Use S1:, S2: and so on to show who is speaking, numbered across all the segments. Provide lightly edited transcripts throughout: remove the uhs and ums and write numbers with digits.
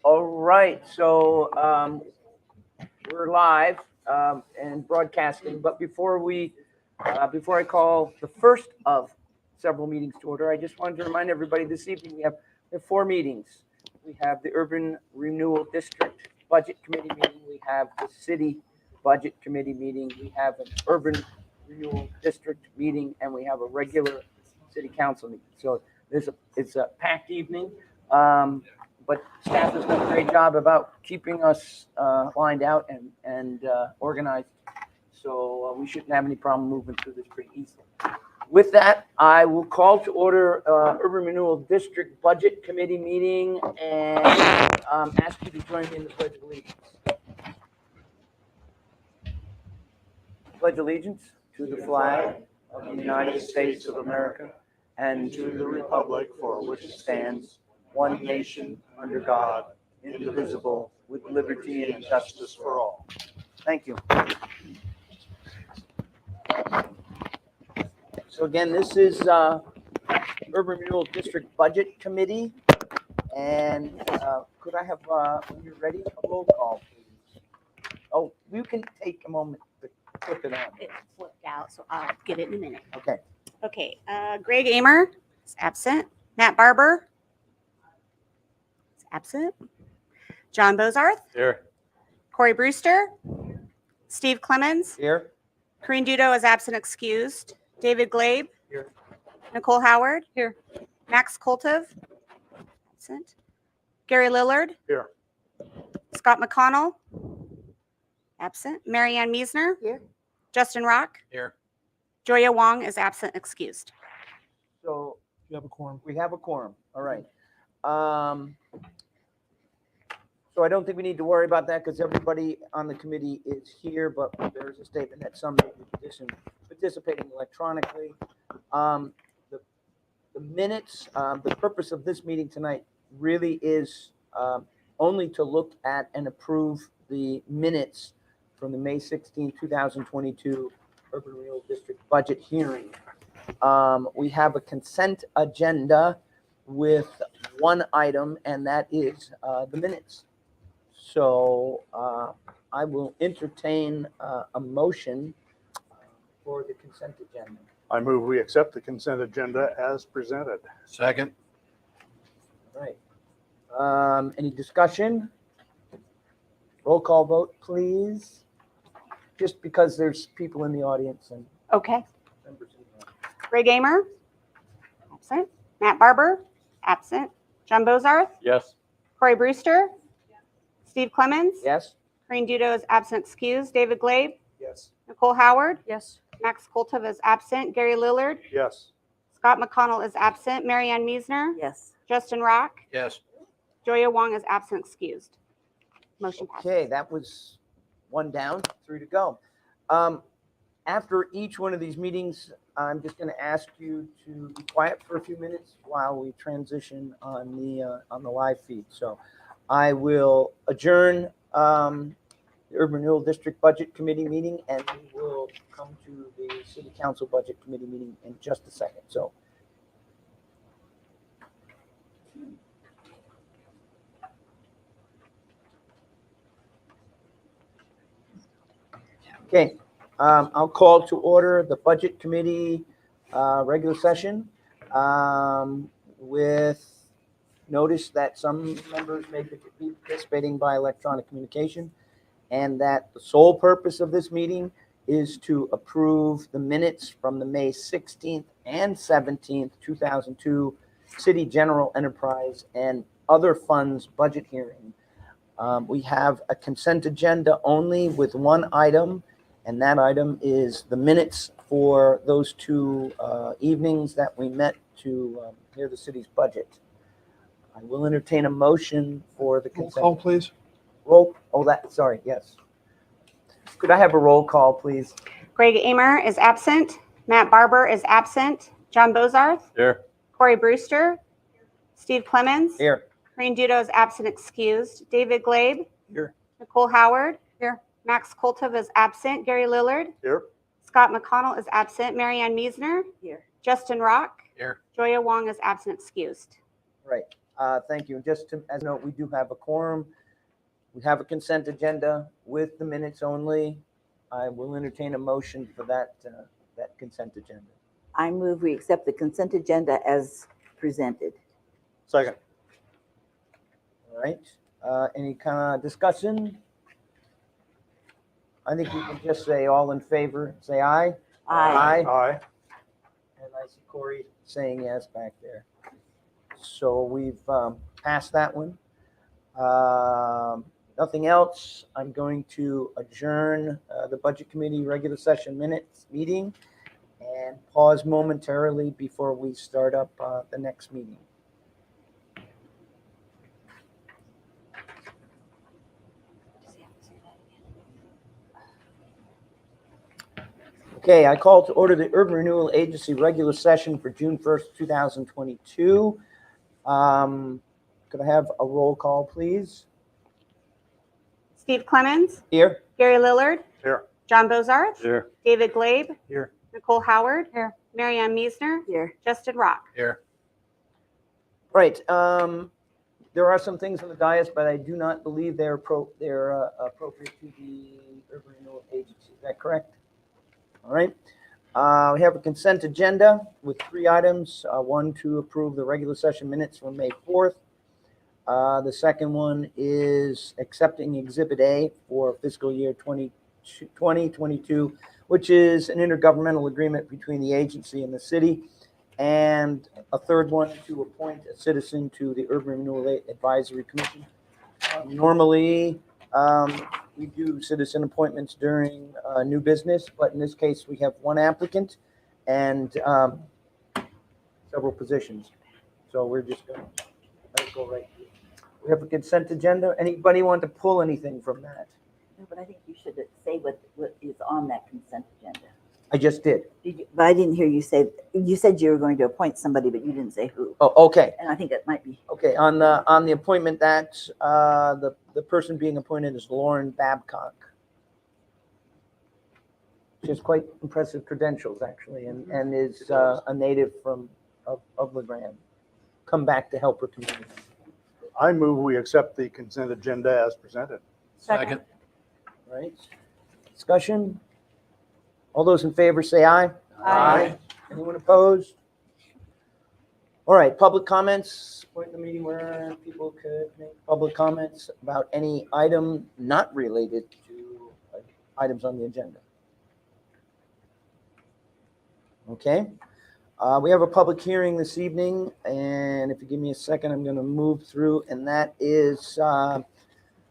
S1: All right, so we're live and broadcasting, but before I call the first of several meetings to order, I just wanted to remind everybody this evening we have 4 meetings. We have the Urban Renewal District Budget Committee meeting, we have the City Budget Committee meeting, we have an Urban Renewal District meeting, and we have a regular City Council meeting. So it's a packed evening. But staff has done a great job about keeping us lined out and organized. So we shouldn't have any problem moving through this pretty easily. With that, I will call to order Urban Renewal District Budget Committee meeting and ask you to join me in the Pledge of Allegiance. Pledge allegiance to the flag of the United States of America and to the republic for which it stands, one nation, under God, indivisible, with liberty and justice for all. Thank you. So again, this is Urban Renewal District Budget Committee. And could I have, when you're ready, a roll call, please? Oh, you can take a moment to flip it on.
S2: It flipped out, so I'll get it in a minute.
S1: Okay.
S2: Okay, Greg Amer is absent. Matt Barber is absent. John Bozarth.
S3: Here.
S2: Corey Brewster. Steve Clemens.
S1: Here.
S2: Corinne Dudo is absent excused. David Glabe.
S1: Here.
S2: Nicole Howard. Here. Max Koltov. Absent. Gary Lillard.
S3: Here.
S2: Scott McConnell. Absent. Marianne Meisner.
S4: Here.
S2: Justin Rock.
S3: Here.
S2: Joya Wong is absent excused.
S1: So
S3: You have a quorum.
S1: we have a quorum. All right. So I don't think we need to worry about that because everybody on the committee is here, but there's a statement that some may be participating electronically. The minutes, the purpose of this meeting tonight really is only to look at and approve the minutes from the May 16, 2022 Urban Renewal District budget hearing. We have a consent agenda with one item, and that is the minutes. So I will entertain a motion for the consent agenda.
S3: I move we accept the consent agenda as presented. Second.
S1: All right. Any discussion? Roll call vote, please. Just because there's people in the audience and
S2: Okay.
S1: members in the audience.
S2: Greg Amer, absent. Matt Barber, absent. John Bozarth,
S3: Yes.
S2: Corey Brewster, Steve Clemens,
S1: Yes?
S2: Corinne Dudo is absent excused. David Glabe,
S3: Yes.
S2: Nicole Howard,
S4: Yes.
S2: Max Koltov is absent. Gary Lillard,
S3: Yes.
S2: Scott McConnell is absent. Marianne Meisner,
S4: Yes.
S2: Justin Rock,
S3: Yes.
S2: Joya Wong is absent excused. Motion passes.
S1: Okay, that was one down, 3 to go. After each one of these meetings, I'm just going to ask you to be quiet for a few minutes while we transition on the live feed. So I will adjourn the Urban Renewal District Budget Committee meeting, and we will come to the City Council Budget Committee meeting in just a second. So. Okay, I'll call to order the Budget Committee regular session with notice that some members may be participating by electronic communication, and that the sole purpose of this meeting is to approve the minutes from the May 16th and 17th, 2002 City General Enterprise and Other Funds Budget Hearing. We have a consent agenda only with one item, and that item is the minutes for those two evenings that we met to hear the city's budget. I will entertain a motion for the
S3: Roll
S1: consent.
S3: call, please.
S1: Sorry, yes. Could I have a roll call, please?
S2: Greg Amer is absent. Matt Barber is absent. John Bozarth.
S3: Here.
S2: Corey Brewster. Steve Clemens.
S1: Here.
S2: Green Dudo is absent excused. David Glabe.
S1: Here.
S2: Nicole Howard. Here. Max Koltov is absent. Gary Lillard.
S3: Here.
S2: Scott McConnell is absent. Marianne Miesner.
S4: Here.
S2: Justin Rock.
S3: Here.
S2: Joya Wong is absent excused.
S1: Right. Thank you. And just as a note, we do have a quorum. We have a consent agenda with the minutes only. I will entertain a motion for that consent agenda.
S4: I move we accept the consent agenda as presented.
S3: Second.
S1: All right. Any kind of discussion? I think we can just say all in favor, say aye.
S4: Aye.
S3: Aye.
S1: And I see Corey saying yes back there. So we've passed that one. Nothing else. I'm going to adjourn the Budget Committee regular session minutes meeting and pause momentarily before we start up the next meeting. Okay, I call to order the Urban Renewal Agency regular session for June 1st, 2022. Could I have a roll call, please?
S2: Steve Clemens.
S1: Here.
S2: Gary Lillard.
S3: Here.
S2: John Bozarth.
S3: Here.
S2: David Glabe.
S3: Here.
S2: Nicole Howard. Here. Marianne Miesner.
S4: Here.
S2: Justin Rock.
S3: Here.
S1: Right. There are some things on the dais, but I do not believe they're appropriate to the Urban Renewal Agency. Is that correct? All right. We have a consent agenda with three items. One, to approve the regular session minutes from May 4th. The second one is accepting Exhibit A for fiscal year 2022, which is an intergovernmental agreement between the agency and the city. And a third one, to appoint a citizen to the Urban Renewal Advisory Commission. Normally, we do citizen appointments during new business, but in this case, we have one applicant and several positions. So we're just going to let it go right here. We have a consent agenda. Anybody want to pull anything from that?
S4: No, but I think you should say what is on that consent agenda.
S1: I just did.
S4: But I didn't hear you say, you said you were going to appoint somebody, but you didn't say who.
S1: Oh, okay.
S4: And I think that might be.
S1: Okay, on the appointment, that the person being appointed is Lauren Babcock. She has quite impressive credentials, actually, and is a native of Legrand. Come back to help her community.
S3: I move we accept the consent agenda as presented.
S4: Second.
S1: Right? Discussion? All those in favor say aye.
S4: Aye.
S1: Anyone opposed? All right, public comments. Point in the meeting where people could make public comments about any item not related to items on the agenda. Okay. We have a public hearing this evening, and if you give me a second, I'm going to move through, and that is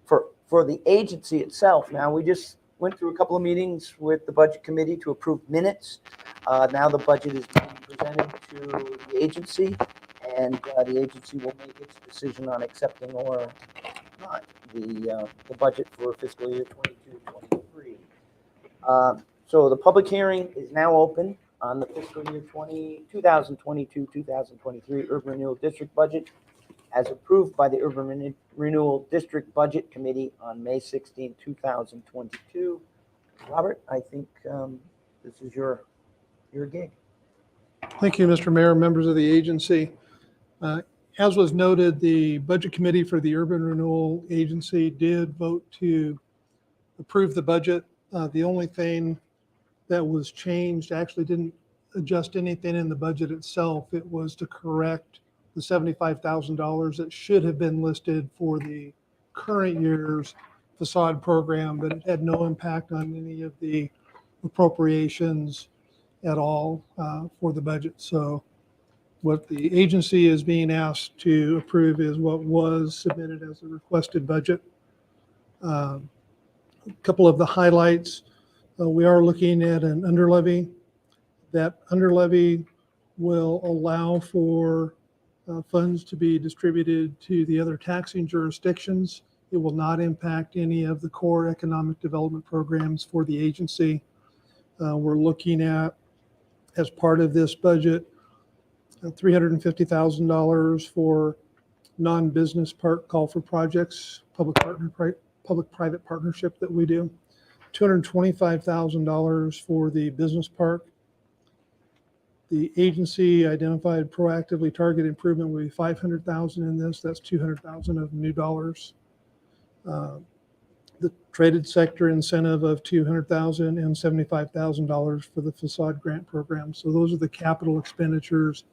S1: for the agency itself. Now, we just went through a couple of meetings with the Budget Committee to approve minutes. Now the budget is being presented to the agency, and the agency will make its decision on accepting or not the budget for fiscal year 22-23. So the public hearing is now open. on the fiscal year 2022-2023 Urban Renewal District budget as approved by the Urban Renewal District Budget Committee on May 16, 2022. Robert, I think this is your gig.
S5: Thank you, Mr. Mayor, members of the agency. As was noted, the Budget Committee for the Urban Renewal Agency did vote to approve the budget. The only thing that was changed actually didn't adjust anything in the budget itself. It was to correct the $75,000 that should have been listed for the current year's facade program, but it had no impact on any of the appropriations at all for the budget. So what the agency is being asked to approve is what was submitted as a requested budget. A couple of the highlights, we are looking at an underlevy. That underlevy will allow for funds to be distributed to the other taxing jurisdictions. It will not impact any of the core economic development programs for the agency. We're looking at, as part of this budget, $350,000 for non-business park call for projects, public-private partnership that we do, $225,000 for the business park. The agency identified proactively target improvement will be $500,000 in this. That's $200,000 of new dollars. The traded sector incentive of $200,000 and $75,000 for the facade grant program. So those are the capital expenditures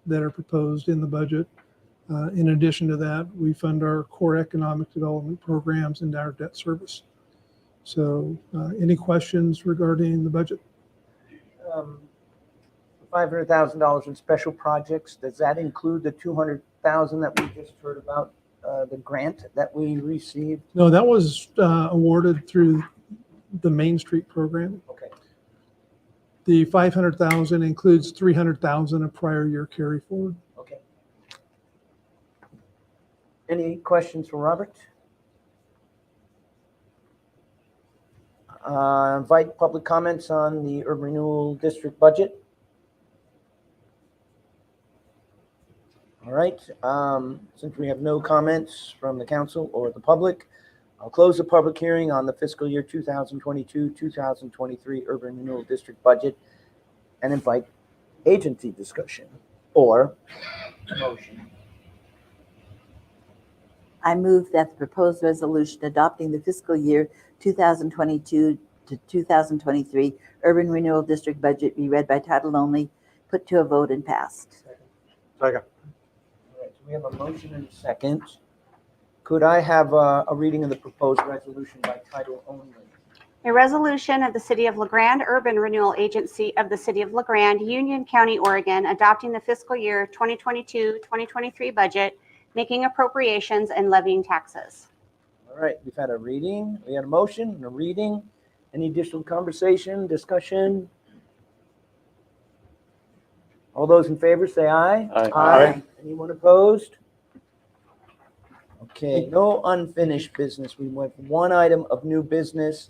S5: that are proposed in the budget. In addition to that, we fund our core economic development programs and our debt service. So any questions regarding the budget?
S1: $500,000 in special projects, does that include the $200,000 that we just heard about, the grant that we received?
S5: No, that was awarded through the Main Street program.
S1: Okay.
S5: The $500,000 includes $300,000 of prior year carry forward.
S1: Okay. Any questions for Robert? Invite public comments on the Urban Renewal District budget. All right, since we have no comments from the council or the public, I'll close the public hearing on the fiscal year 2022-2023 Urban Renewal District budget and invite agency discussion or motion.
S4: I move that the proposed resolution adopting the fiscal year 2022 to 2023 Urban Renewal District budget be read by title only, put to a vote and passed.
S3: Second.
S1: We have a motion and a second. Could I have a reading of the proposed resolution by title only?
S2: A resolution of the City of Legrand Urban Renewal Agency of the City of Legrand, Union County, Oregon, adopting the fiscal year 2022-2023 budget, making appropriations and levying taxes.
S1: All right, we've had a reading. We had a motion and a reading. Any additional conversation, discussion? All those in favor say aye.
S3: Aye. Aye.
S1: Anyone opposed? Okay, no unfinished business. We have one item of new business,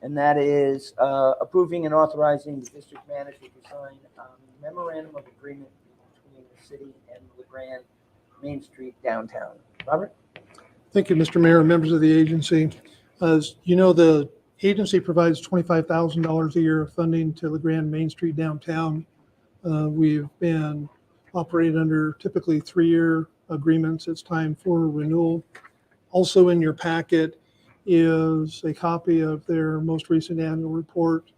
S1: and that is approving and authorizing the district manager to sign a memorandum of agreement between the city and Legrand Main Street downtown. Robert?
S5: Thank you, Mr. Mayor and members of the agency. As you know, the agency provides $25,000 a year of funding to Legrand Main Street downtown. We've been operating under typically 3-year agreements. It's time for renewal. Also in your packet is a copy of their most recent annual report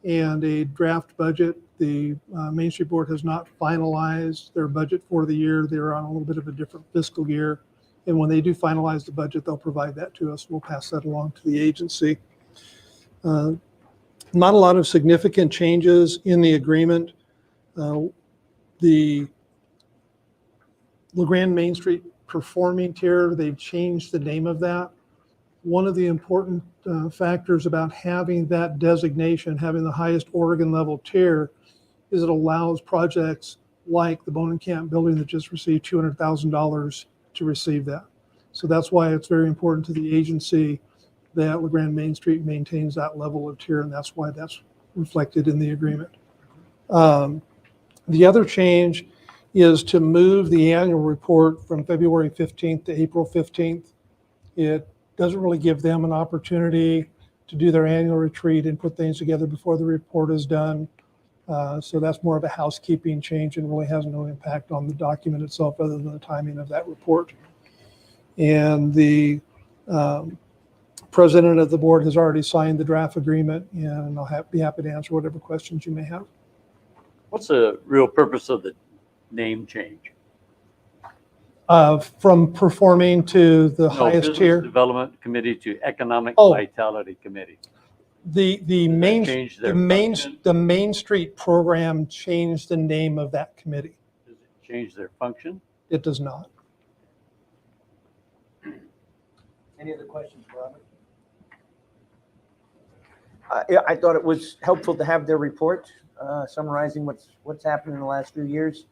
S5: and a draft budget. The Main Street Board has not finalized their budget for the year. They're on a little bit of a different fiscal year. And when they do finalize the budget, they'll provide that to us. We'll pass that along to the agency. Not a lot of significant changes in the agreement. The Legrand Main Street performing tier, they've changed the name of that. One of the important factors about having that designation, having the highest Oregon level tier, is it allows projects like the Bonenkamp building that just received $200,000 to receive that. So that's why it's very important to the agency that Legrand Main Street maintains that level of tier, and that's why that's reflected in the agreement. The other change is to move the annual report from February 15th to April 15th. It doesn't really give them an opportunity to do their annual retreat and put things together before the report is done. So that's more of a housekeeping change and really has no impact on the document itself other than the timing of that report. And the president of the board has already signed the draft agreement, and I'll be happy to answer whatever questions you may have.
S6: What's the real purpose of the name change?
S5: From performing to the
S6: No,
S5: highest
S6: Business
S5: tier.
S6: Development Committee to Economic
S5: Oh.
S6: Vitality Committee.
S5: The
S6: Does that
S5: main
S6: change
S5: the
S6: their
S5: main
S6: function?
S5: the Main Street program changed the name of that committee.
S6: Does it change their function?
S5: It does not.
S1: Any other questions, Robert? Yeah, I thought it was helpful to have their report summarizing what's happened in the last few years.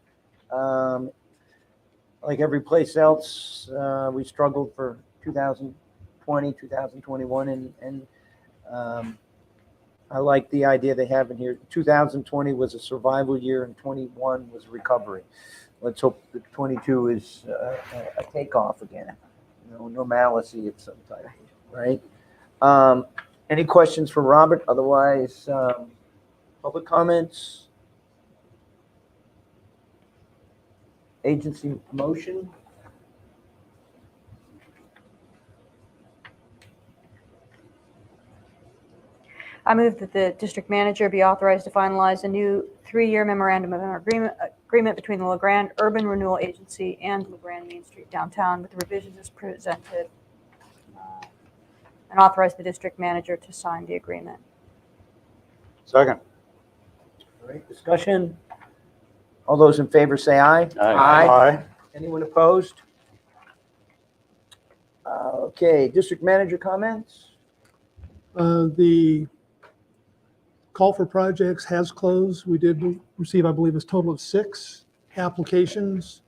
S1: Like every place else, we struggled for 2020, 2021, and I like the idea they have in here. 2020 was a survival year, and 21 was recovery. Let's hope that 22 is a takeoff again. Normalcy of some type, right? Any questions for Robert? Otherwise, public comments? Agency motion?
S7: I move that the district manager be authorized to finalize a new 3-year memorandum of agreement between the Legrand Urban Renewal Agency and Legrand Main Street Downtown with the revisions as presented, and authorize the district manager to sign the agreement.
S3: Second.
S1: All right, discussion? All those in favor say aye.
S3: Aye.
S1: Anyone opposed? Okay, district manager comments?
S5: The call for projects has closed. We did receive, I believe, a total of 6 applications.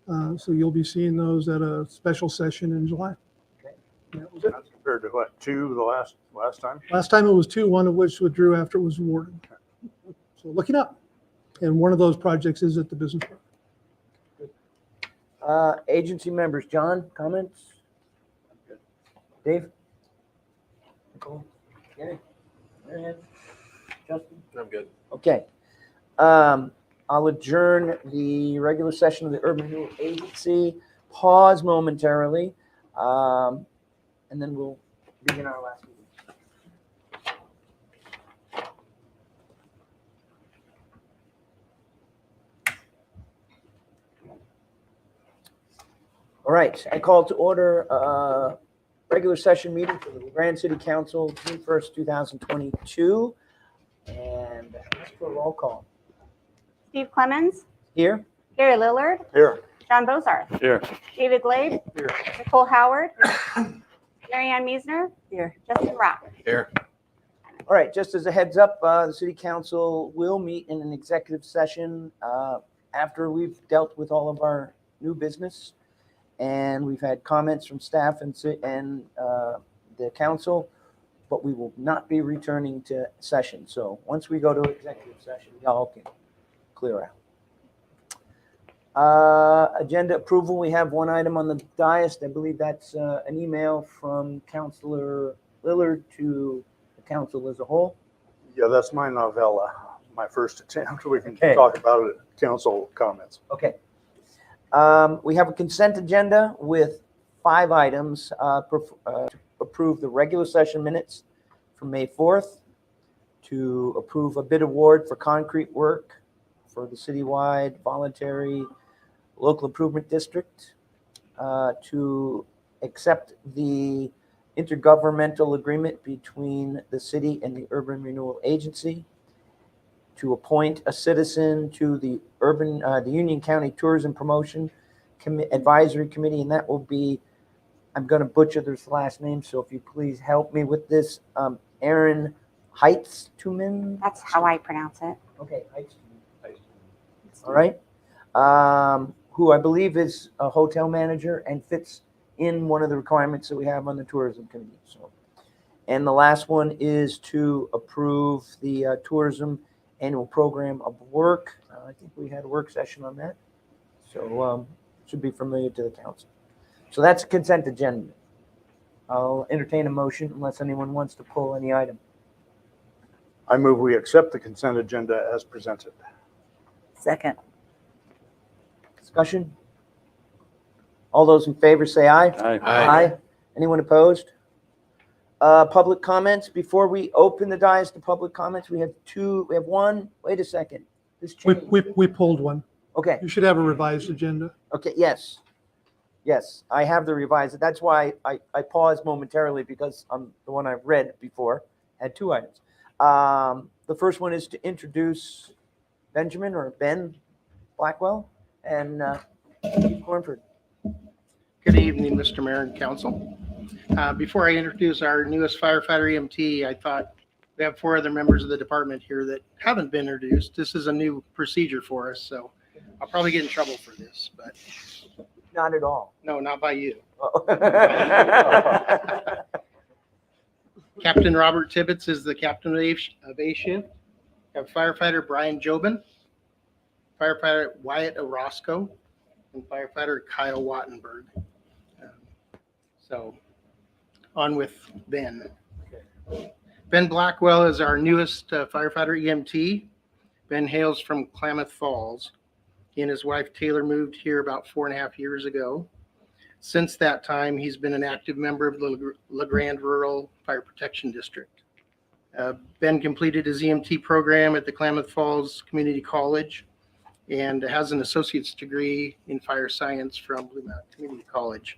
S5: So you'll be seeing those at a special session in July.
S1: Okay.
S5: That was it.
S3: That's compared to what, 2 the last time?
S5: Last time it was 2, one of which withdrew after it was awarded. So looking up. And one of those projects is at the business park.
S1: Agency members, John, comments? Dave? Nicole? Kenny? Marianne? Justin?
S6: I'm good.
S1: Okay. I'll adjourn the regular session of the Urban Renewal Agency, pause momentarily, and then we'll begin our last meeting. All right, I call to order regular session meeting for the Grand City Council, June 1st, 2022. And ask for a roll call.
S2: Steve Clemens,
S1: Here?
S2: Gary Lillard,
S3: Here.
S2: John Bozarth,
S6: Here.
S2: David Glade,
S3: Here.
S2: Nicole Howard, Marianne Meisner,
S4: Here.
S2: Justin Rock.
S6: Here.
S1: All right, just as a heads up, the city council will meet in an executive session after we've dealt with all of our new business. And we've had comments from staff and the council, but we will not be returning to session. So once we go to executive session, y'all can clear out. Agenda approval, we have one item on the dais. I believe that's an email from Councilor Lillard to the council as a whole.
S3: Yeah, that's my novella, my first attempt. We can
S1: Okay.
S3: talk about it at council comments.
S1: Okay. We have a consent agenda with 5 items to approve the regular session minutes from May 4th, to approve a bid award for concrete work for the citywide voluntary local improvement district, to accept the intergovernmental agreement between the city and the Urban Renewal Agency, to appoint a citizen to the the Union County Tourism Promotion Advisory Committee, and that will be, I'm going to butcher this last name, so if you please help me with this, Aaron Heitztumen.
S2: That's how I pronounce it.
S1: Okay, Heitztumen. All right. Who I believe is a hotel manager and fits in one of the requirements that we have on the tourism committee. So, and the last one is to approve the tourism annual program of work. I think we had a work session on that. So should be familiar to the council. So that's a consent agenda. I'll entertain a motion unless anyone wants to pull any item.
S3: I move we accept the consent agenda as presented.
S4: Second.
S1: Discussion? All those in favor say aye.
S6: Aye.
S1: Anyone opposed? Public comments. Before we open the dais to public comments, we have one. Wait a second. This changed.
S5: We pulled one.
S1: Okay.
S5: You should have a revised agenda.
S1: Okay. Yes. Yes, I have the revised. That's why I paused momentarily because the one I've read before had two items. The first one is to introduce Benjamin or Ben Blackwell and Chief Cornford.
S8: Good evening, Mr. Mayor and Council. Before I introduce our newest firefighter EMT, I thought we have 4 other members of the department here that haven't been introduced. This is a new procedure for us, so I'll probably get in trouble for this, but
S1: Not at all.
S8: no, not by you.
S1: Oh.
S8: Captain Robert Tibbetts is the captain of A shift. We have firefighter Brian Jobin, firefighter Wyatt Orozco, and firefighter Kyle Wattenberg. So on with Ben. Ben Blackwell is our newest firefighter EMT. Ben hails from Klamath Falls. He and his wife Taylor moved here about 4.5 years ago. Since that time, he's been an active member of the Legrand Rural Fire Protection District. Ben completed his EMT program at the Klamath Falls Community College and has an associate's degree in fire science from Blue Mountain Community College.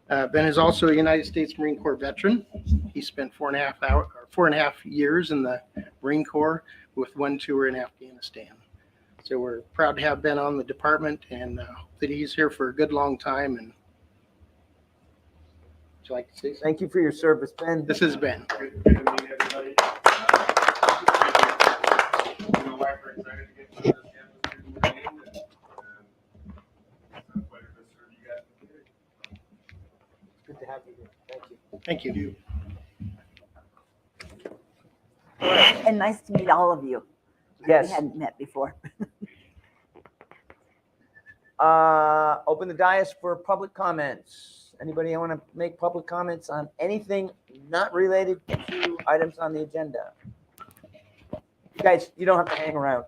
S8: Ben is also a United States Marine Corps veteran. He spent 4.5 years in the Marine Corps with 1 tour in Afghanistan. So we're proud to have Ben on the department and hope that he's here for a good long time. And would you like to say something?
S1: Thank you for your service, Ben.
S8: This is Ben.
S9: Good to meet everybody. My wife are excited to get to this campus here today, and it's a pleasure to serve you guys in the community.
S1: Good to have you here. Thank you.
S8: Thank you.
S4: And nice to meet all of you.
S1: Yes.
S4: We hadn't met before.
S1: Open the dais for public comments. Anybody want to make public comments on anything not related to items on the agenda? You guys, you don't have to hang around.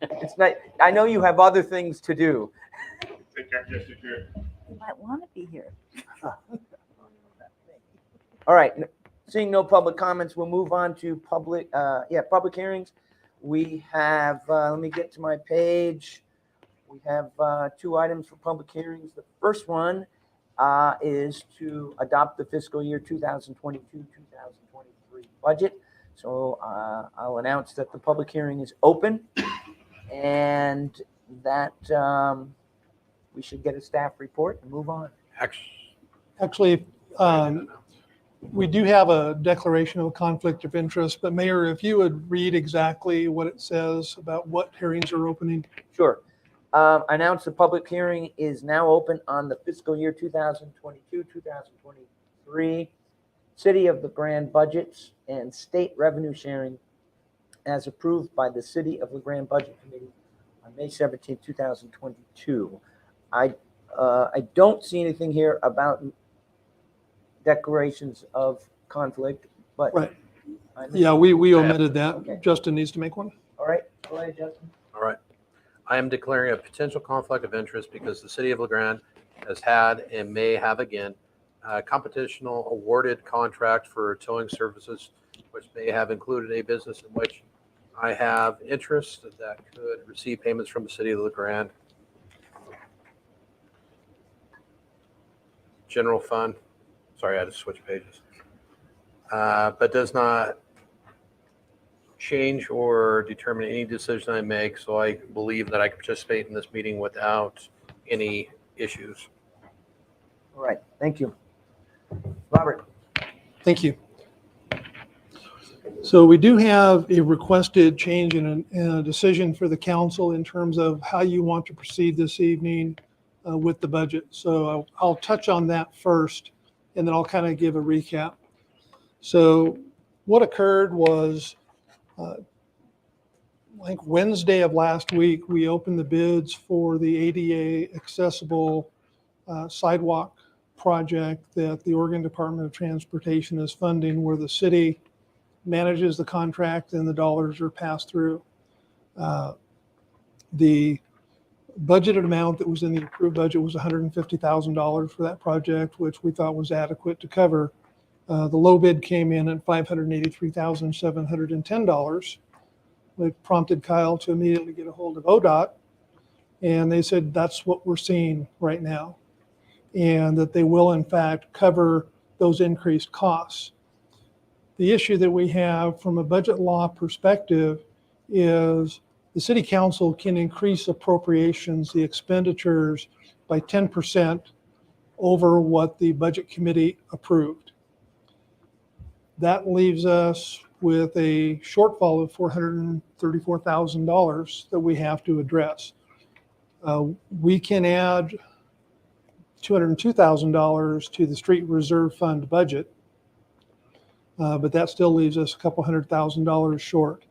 S1: It's not, I know you have other things to do.
S9: Take care, yes, take care.
S4: You might want to be here.
S1: All right, seeing no public comments, we'll move on to public hearings. We have, let me get to my page. We have 2 items for public hearings. The first one is to adopt the fiscal year 2022-2023 budget. So I'll announce that the public hearing is open and that we should get a staff report and move on.
S5: Actually, we do have a declaration of conflict of interest, but Mayor, if you would read exactly what it says about what hearings are opening.
S1: Sure. Announce the public hearing is now open on the fiscal year 2022-2023 City of Legrand budgets and state revenue sharing as approved by the City of Legrand Budget Committee on May 17, 2022. I don't see anything here about declarations of conflict, but.
S5: Right.
S1: I understand.
S5: Yeah, we omitted that.
S1: Okay.
S5: Justin needs to make one.
S1: All right, go ahead, Justin.
S10: All right. I am declaring a potential conflict of interest because the City of Legrand has had and may have again a competitional awarded contract for towing services, which may have included a business in which I have interest that could receive payments from the City of Legrand General Fund. Sorry, I had to switch pages. But does not change or determine any decision I make. So I believe that I can participate in this meeting without any issues.
S1: All right, thank you. Robert.
S5: Thank you. So we do have a requested change in a decision for the council in terms of how you want to proceed this evening with the budget. So I'll touch on that first, and then I'll kind of give a recap. So what occurred was like Wednesday of last week, we opened the bids for the ADA accessible sidewalk project that the Oregon Department of Transportation is funding, where the city manages the contract and the dollars are passed through. The budgeted amount that was in the approved budget was $150,000 for that project, which we thought was adequate to cover. The low bid came in at $583,710, which prompted Kyle to immediately get a hold of ODOT. And they said, that's what we're seeing right now. And that they will in fact cover those increased costs. The issue that we have from a budget law perspective is the city council can increase appropriations, the expenditures, by 10% over what the budget committee approved. That leaves us with a shortfall of $434,000 that we have to address. We can add $202,000 to the street reserve fund budget, but that still leaves us a couple $100,000 short.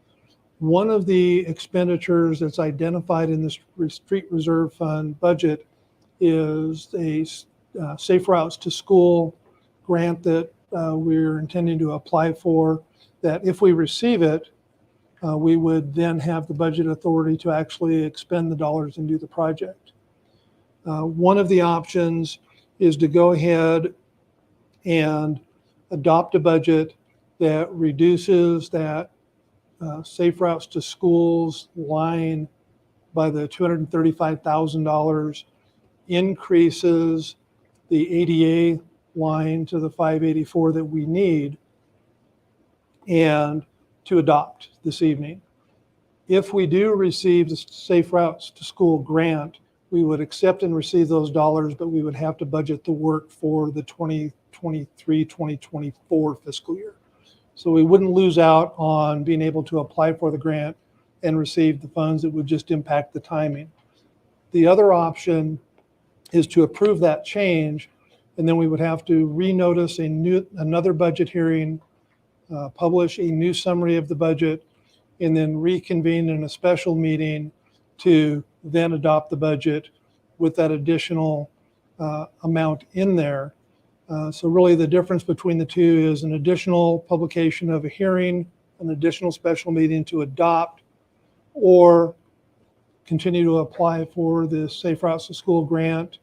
S5: One of the expenditures that's identified in the street reserve fund budget is a Safe Routes to School grant that we're intending to apply for, that if we receive it, we would then have the budget authority to actually expend the dollars and do the project. One of the options is to go ahead and adopt a budget that reduces that Safe Routes to Schools line by the $235,000, increases the ADA line to the 584 that we need, and to adopt this evening. If we do receive the Safe Routes to School grant, we would accept and receive those dollars, but we would have to budget the work for the 2023-2024 fiscal year. So we wouldn't lose out on being able to apply for the grant and receive the funds. It would just impact the timing. The other option is to approve that change, and then we would have to renotice another budget hearing, publish a new summary of the budget, and then reconvene in a special meeting to then adopt the budget with that additional amount in there. So really the difference between the two is an additional publication of a hearing, an additional special meeting to adopt, or continue to apply for the Safe Routes to School grant.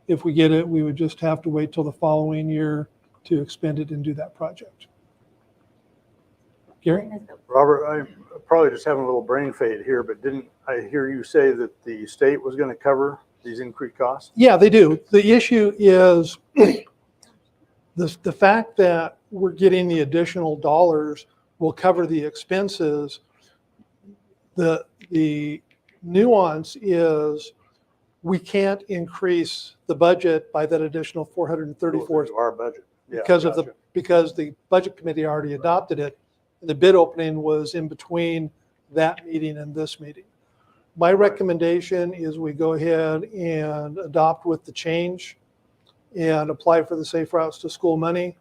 S5: If we get it, we would just have to wait till the following year to expend it and do that project. Gary?
S3: Robert, I'm probably just having a little brain fade here, but didn't I hear you say that the state was going to cover these increased costs?
S5: Yeah, they do. The issue is the fact that we're getting the additional dollars will cover the expenses. The nuance is we can't increase the budget by that additional 434
S3: To our budget. Yeah,
S5: because the budget committee already adopted it. The bid opening was in between that meeting and this meeting. My recommendation is we go ahead and adopt with the change and apply for the Safe Routes to School money.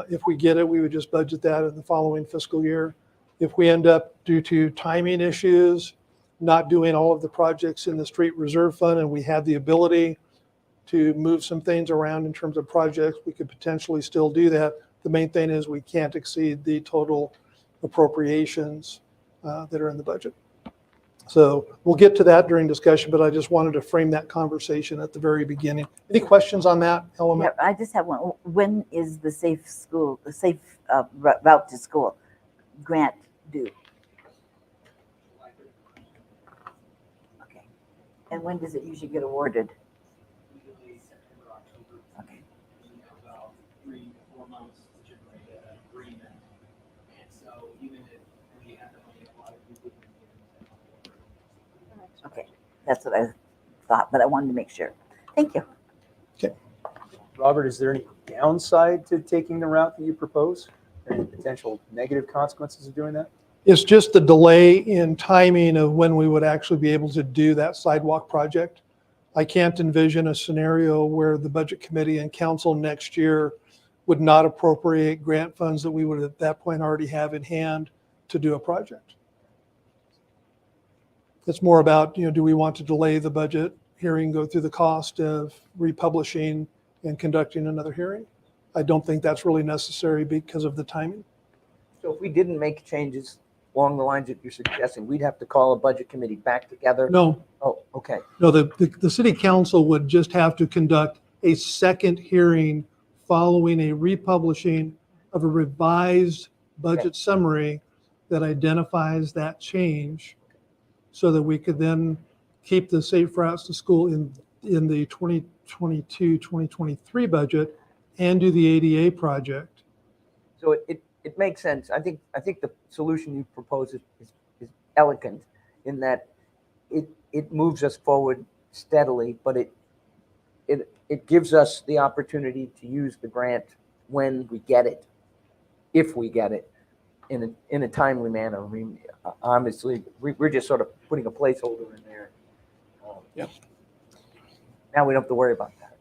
S5: If we get it, we would just budget that in the following fiscal year. If we end up, due to timing issues, not doing all of the projects in the street reserve fund, and we had the ability to move some things around in terms of projects, we could potentially still do that. The main thing is we can't exceed the total appropriations that are in the budget. So we'll get to that during discussion, but I just wanted to frame that conversation at the very beginning. Any questions on that element?
S4: Yeah, I just have one. When is the safe route to school grant due? Okay. And when does it usually get awarded?
S11: Usually September, October.
S4: Okay.
S11: We have about 3 to 4 months to generate an agreement. And so even if we had the money applied, we wouldn't be able to.
S4: Okay, that's what I thought, but I wanted to make sure. Thank you.
S12: Robert, is there any downside to taking the route that you propose? Any potential negative consequences of doing that?
S5: It's just the delay in timing of when we would actually be able to do that sidewalk project. I can't envision a scenario where the budget committee and council next year would not appropriate grant funds that we would at that point already have in hand to do a project. It's more about, do we want to delay the budget hearing, go through the cost of republishing and conducting another hearing? I don't think that's really necessary because of the timing.
S1: So if we didn't make changes along the lines that you're suggesting, we'd have to call a budget committee back together?
S5: No,
S1: Oh, okay.
S5: no, the city council would just have to conduct a second hearing following a republishing of a revised budget summary that identifies that change, so that we could then keep the safe routes to school in the 2022-2023 budget and do the ADA project.
S1: So it makes sense. I think the solution you propose is elegant in that it moves us forward steadily, but it gives us the opportunity to use the grant when we get it, if we get it, in a timely manner. I mean, honestly, we're just sort of putting a placeholder in there.
S5: Yep.
S1: Now we don't have to worry about that.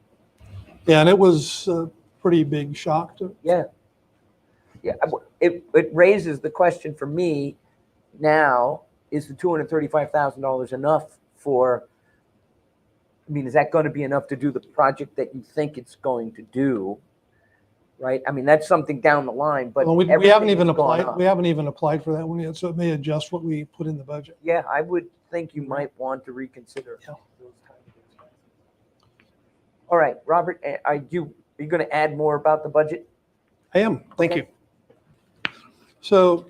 S5: Yeah, and it was a pretty big shock to.
S1: Yeah. It raises the question for me now, is the $235,000 enough for, I mean, is that going to be enough to do the project that you think it's going to do? Right? I mean, that's something down the line, but
S5: Well, we
S1: everything
S5: haven't even
S1: has gone
S5: applied.
S1: up.
S5: We haven't even applied for that one yet, so it may adjust what we put in the budget.
S1: Yeah, I would think you might want to reconsider
S5: Yeah.
S1: those kinds of expenses. All right, Robert, are you going to add more about the budget?
S5: I am. Thank
S1: Okay.
S5: you. So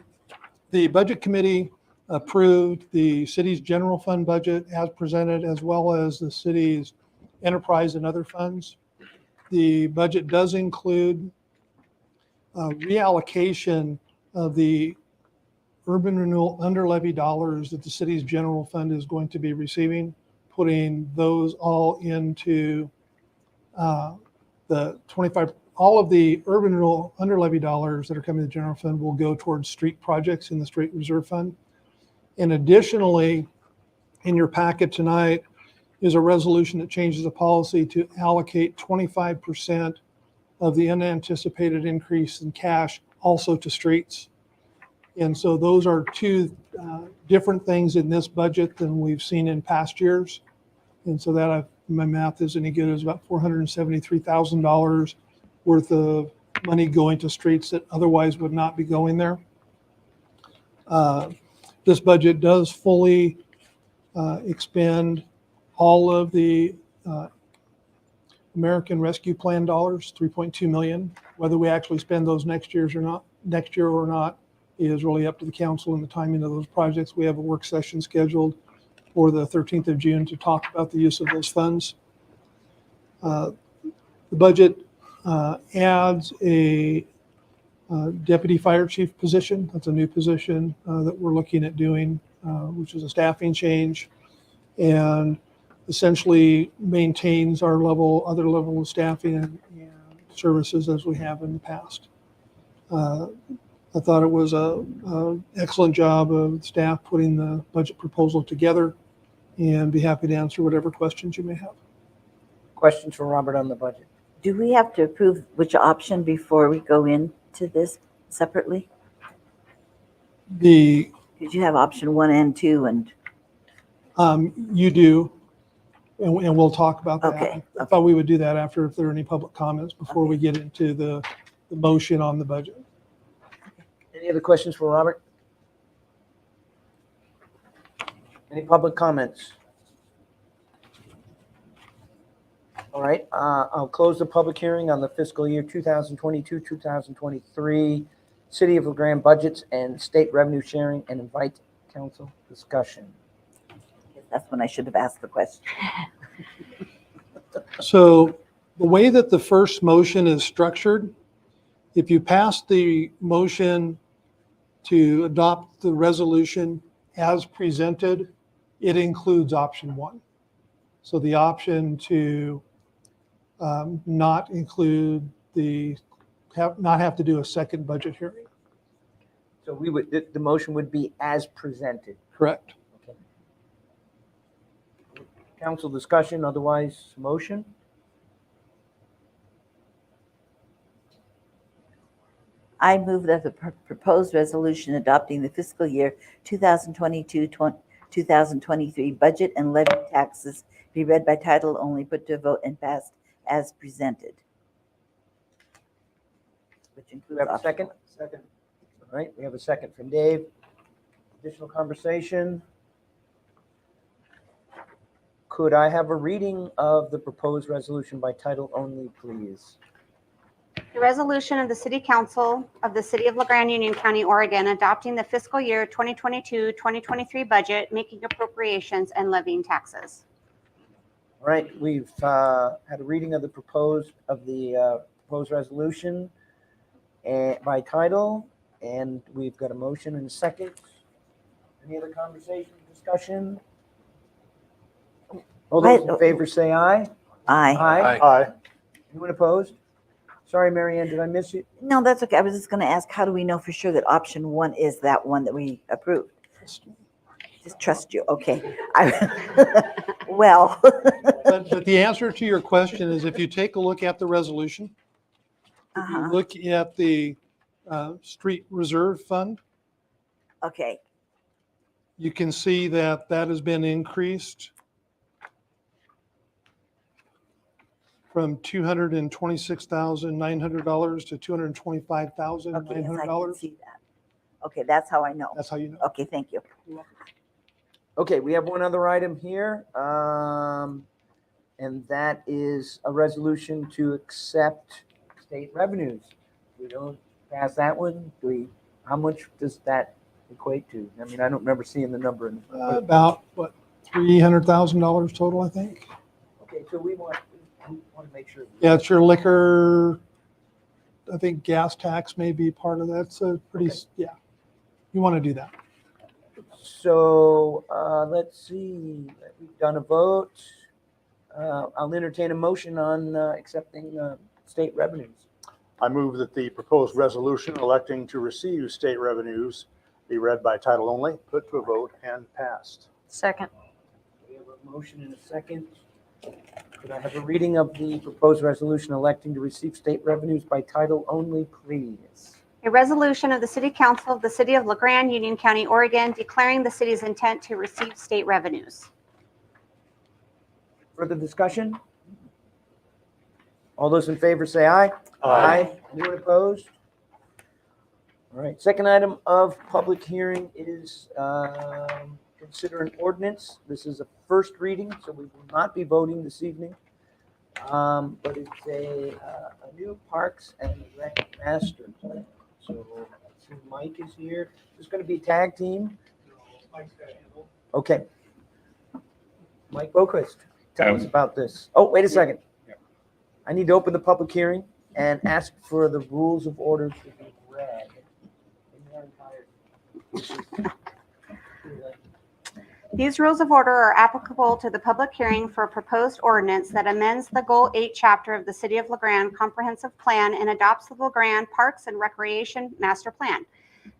S5: the budget committee approved the city's general fund budget as presented, as well as the city's enterprise and other funds. The budget does include reallocation of the urban renewal under levy dollars that the city's general fund is going to be receiving, putting those all into the 25. All of the urban renewal under levy dollars that are coming to the general fund will go towards street projects in the street reserve fund. And additionally, in your packet tonight is a resolution that changes the policy to allocate 25% of the unanticipated increase in cash also to streets. And so those are two different things in this budget than we've seen in past years. And so that, if my math is any good, is about $473,000 worth of money going to streets that otherwise would not be going there. This budget does fully expend all of the American Rescue Plan dollars, $3.2 million. Whether we actually spend those next year or not is really up to the council and the timing of those projects. We have a work session scheduled for the 13th of June to talk about the use of those funds. The budget adds a deputy fire chief position. That's a new position that we're looking at doing, which is a staffing change, and essentially maintains our other level of staffing and services as we have in the past. I thought it was an excellent job of staff putting the budget proposal together, and be happy to answer whatever questions you may have.
S1: Questions for Robert on the budget?
S4: Do we have to approve which option before we go into this separately?
S5: The
S4: Because you have option 1 and 2 and,
S5: you do, and we'll talk about that.
S4: Okay,
S5: I thought we would do that after, if there are any public comments, before we get into the motion on the budget.
S1: Any other questions for Robert? Any public comments? All right, I'll close the public hearing on the fiscal year 2022-2023 City of Legrand budgets and state revenue sharing, and invite council discussion.
S4: that's when I should have asked the question.
S5: So the way that the first motion is structured, if you pass the motion to adopt the resolution as presented, it includes option 1. So the option to not include not have to do a second budget hearing.
S1: So the motion would be as presented.
S5: Correct.
S1: Okay. Council discussion, otherwise motion?
S4: I move that the proposed resolution adopting the fiscal year 2022 2023 budget and levy taxes be read by title only, put to a vote and passed as presented. Which
S1: Do we
S4: includes
S1: have a
S4: option
S1: second?
S4: one.
S1: Second. All right, we have a second from Dave. Additional conversation? Could I have a reading of the proposed resolution by title only, please?
S2: The resolution of the City Council of the City of Legrand, Union County, Oregon, adopting the fiscal year 2022-2023 budget, making appropriations, and levying taxes.
S1: All right, we've had a reading of the proposed resolution by title, and we've got a motion and a second. Any other conversation, discussion? All those in favor say aye.
S4: Aye.
S1: Aye.
S3: Aye.
S1: Anyone opposed? Sorry, Mary Ann, did I miss you?
S4: No, that's okay. I was just going to ask, how do we know for sure that option one is that one that we approved? Just trust you. Okay. Well,
S5: But the answer to your question is if you take a look at the resolution, if you
S4: uh-huh.
S5: look at the street reserve fund,
S4: Okay.
S5: you can see that that has been increased from $226,900 to
S4: Okay, yes, I can
S5: $225,900.
S4: see that. Okay, that's how I know.
S5: That's how you know.
S4: Okay, thank you.
S1: Okay, we have one other item here, and that is a resolution to accept state revenues. We don't pass that one, how much does that equate to? I mean, I don't remember seeing the number in.
S5: About, what, $300,000 total, I think?
S1: Okay, so we want to make sure.
S5: Yeah, it's your liquor, I think gas tax may be part of that, so pretty,
S1: Okay.
S5: yeah. You want to do that.
S1: So let's see, we've done a vote. I'll entertain a motion on accepting state revenues.
S3: I move that the proposed resolution electing to receive state revenues be read by title only, put to a vote, and passed.
S7: Second.
S1: We have a motion and a second. Could I have a reading of the proposed resolution electing to receive state revenues by title only, please?
S2: A resolution of the City Council of the City of Legrand, Union County, Oregon, declaring the city's intent to receive state revenues.
S1: Further discussion? All those in favor say aye. Anyone opposed? All right, second item of public hearing is consider an ordinance. This is a first reading, so we will not be voting this evening. But it's a new Parks and Rec master plan. So I see Mike is here. There's going to be a tag team. Okay. Mike Boquist, tell us about this. Oh, wait a second. I need to open the public hearing and ask for the rules of order to be read.
S2: These rules of order are applicable to the public hearing for a proposed ordinance that amends the Goal 8 chapter of the City of Legrand Comprehensive Plan and adopts the Legrand Parks and Recreation Master Plan.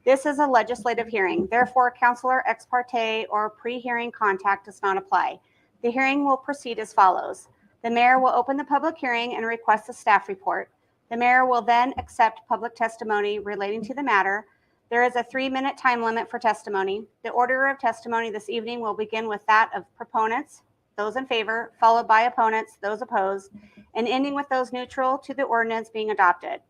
S2: This is a legislative hearing. Therefore, counselor ex parte or pre-hearing contact does not apply. The hearing will proceed as follows. The mayor will open the public hearing and request a staff report. The mayor will then accept public testimony relating to the matter. There is a 3-minute time limit for testimony. The order of testimony this evening will begin with that of proponents, those in favor, followed by opponents, those opposed, and ending with those neutral to the ordinance being adopted.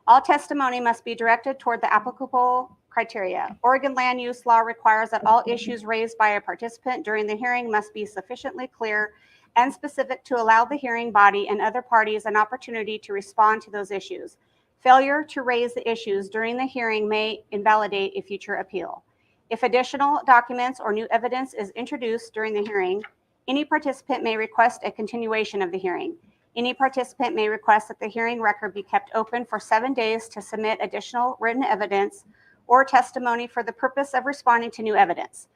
S2: All testimony must be directed toward the applicable criteria. Oregon land use law requires that all issues raised by a participant during the hearing must be sufficiently clear and specific to allow the hearing body and other parties an opportunity to respond to those issues. Failure to raise the issues during the hearing may invalidate a future appeal. If additional documents or new evidence is introduced during the hearing, any participant may request a continuation of the hearing. Any participant may request that the hearing record be kept open for 7 days to submit additional written evidence or testimony for the purpose of responding to new evidence.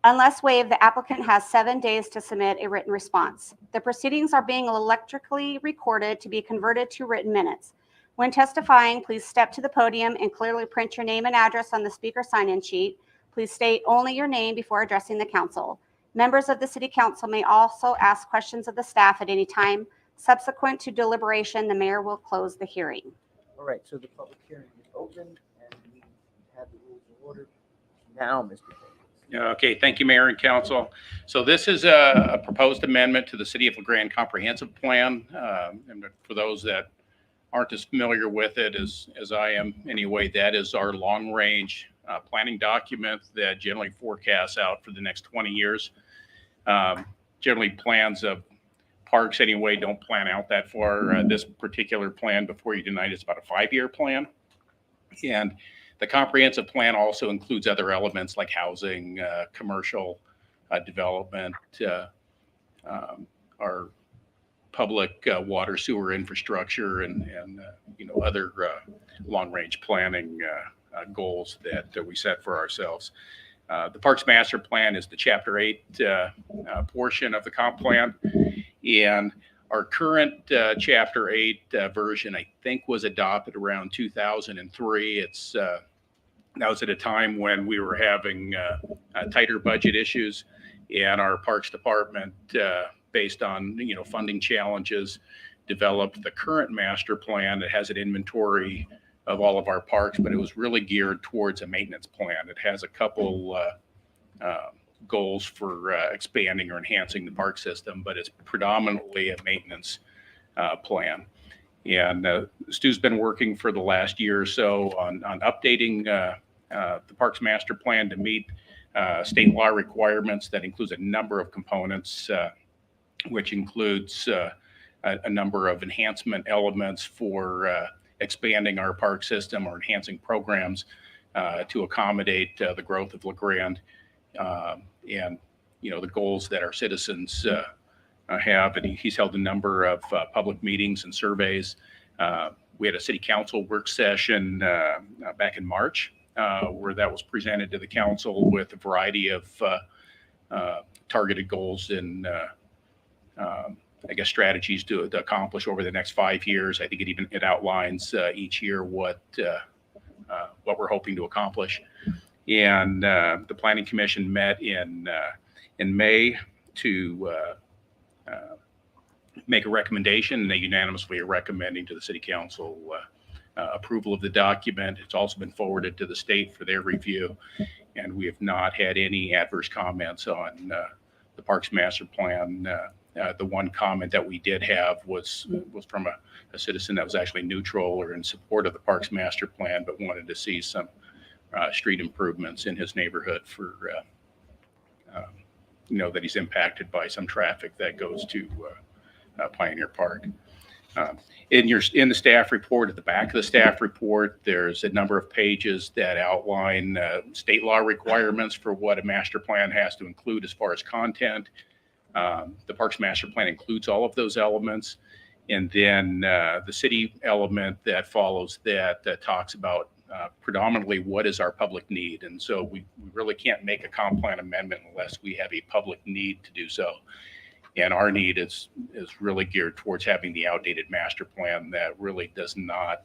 S2: Unless waived, the applicant has 7 days to submit a written response. The proceedings are being electronically recorded to be converted to written minutes. When testifying, please step to the podium and clearly print your name and address on the speaker sign-in sheet. Please state only your name before addressing the council. Members of the City Council may also ask questions of the staff at any time. Subsequent to deliberation, the mayor will close the hearing.
S1: All right, so the public hearing is open and we have the rules of order. Now, Mr. Davis.
S13: Okay, thank you, Mayor and Council. So this is a proposed amendment to the City of Legrand Comprehensive Plan. And for those that aren't as familiar with it as I am anyway, that is our long-range planning document that generally forecasts out for the next 20 years. Generally, plans of parks anyway don't plan out that far. This particular plan before you tonight is about a 5-year plan. And the comprehensive plan also includes other elements like housing, commercial development, our public water sewer infrastructure, and other long-range planning goals that we set for ourselves. The Parks Master Plan is the Chapter 8 portion of the comp plan, and our current Chapter 8 version, I think, was adopted around 2003. That was at a time when we were having tighter budget issues, and our Parks Department, based on funding challenges, developed the current master plan that has an inventory of all of our parks, but it was really geared towards a maintenance plan. It has a couple goals for expanding or enhancing the park system, but it's predominantly a maintenance plan. And Stu's been working for the last year or so on updating the Parks Master Plan to meet state law requirements. That includes a number of components, which includes a number of enhancement elements for expanding our park system or enhancing programs to accommodate the growth of Legrand and the goals that our citizens have. And he's held a number of public meetings and surveys. We had a city council work session back in March where that was presented to the council with a variety of targeted goals and strategies to accomplish over the next 5 years. I think it outlines each year what we're hoping to accomplish. And the Planning Commission met in May to make a recommendation, and they unanimously are recommending to the City Council approval of the document. It's also been forwarded to the state for their review, and we have not had any adverse comments on the Parks Master Plan. The one comment that we did have was from a citizen that was actually neutral or in support of the Parks Master Plan, but wanted to see some street improvements in his neighborhood for, that he's impacted by some traffic that goes to Pioneer Park. In the staff report, at the back of the staff report, there's a number of pages that outline state law requirements for what a master plan has to include as far as content. The Parks Master Plan includes all of those elements. And then the city element that follows that talks about predominantly what is our public need. And so we really can't make a comp plan amendment unless we have a public need to do so. And our need is really geared towards having the outdated master plan that really does not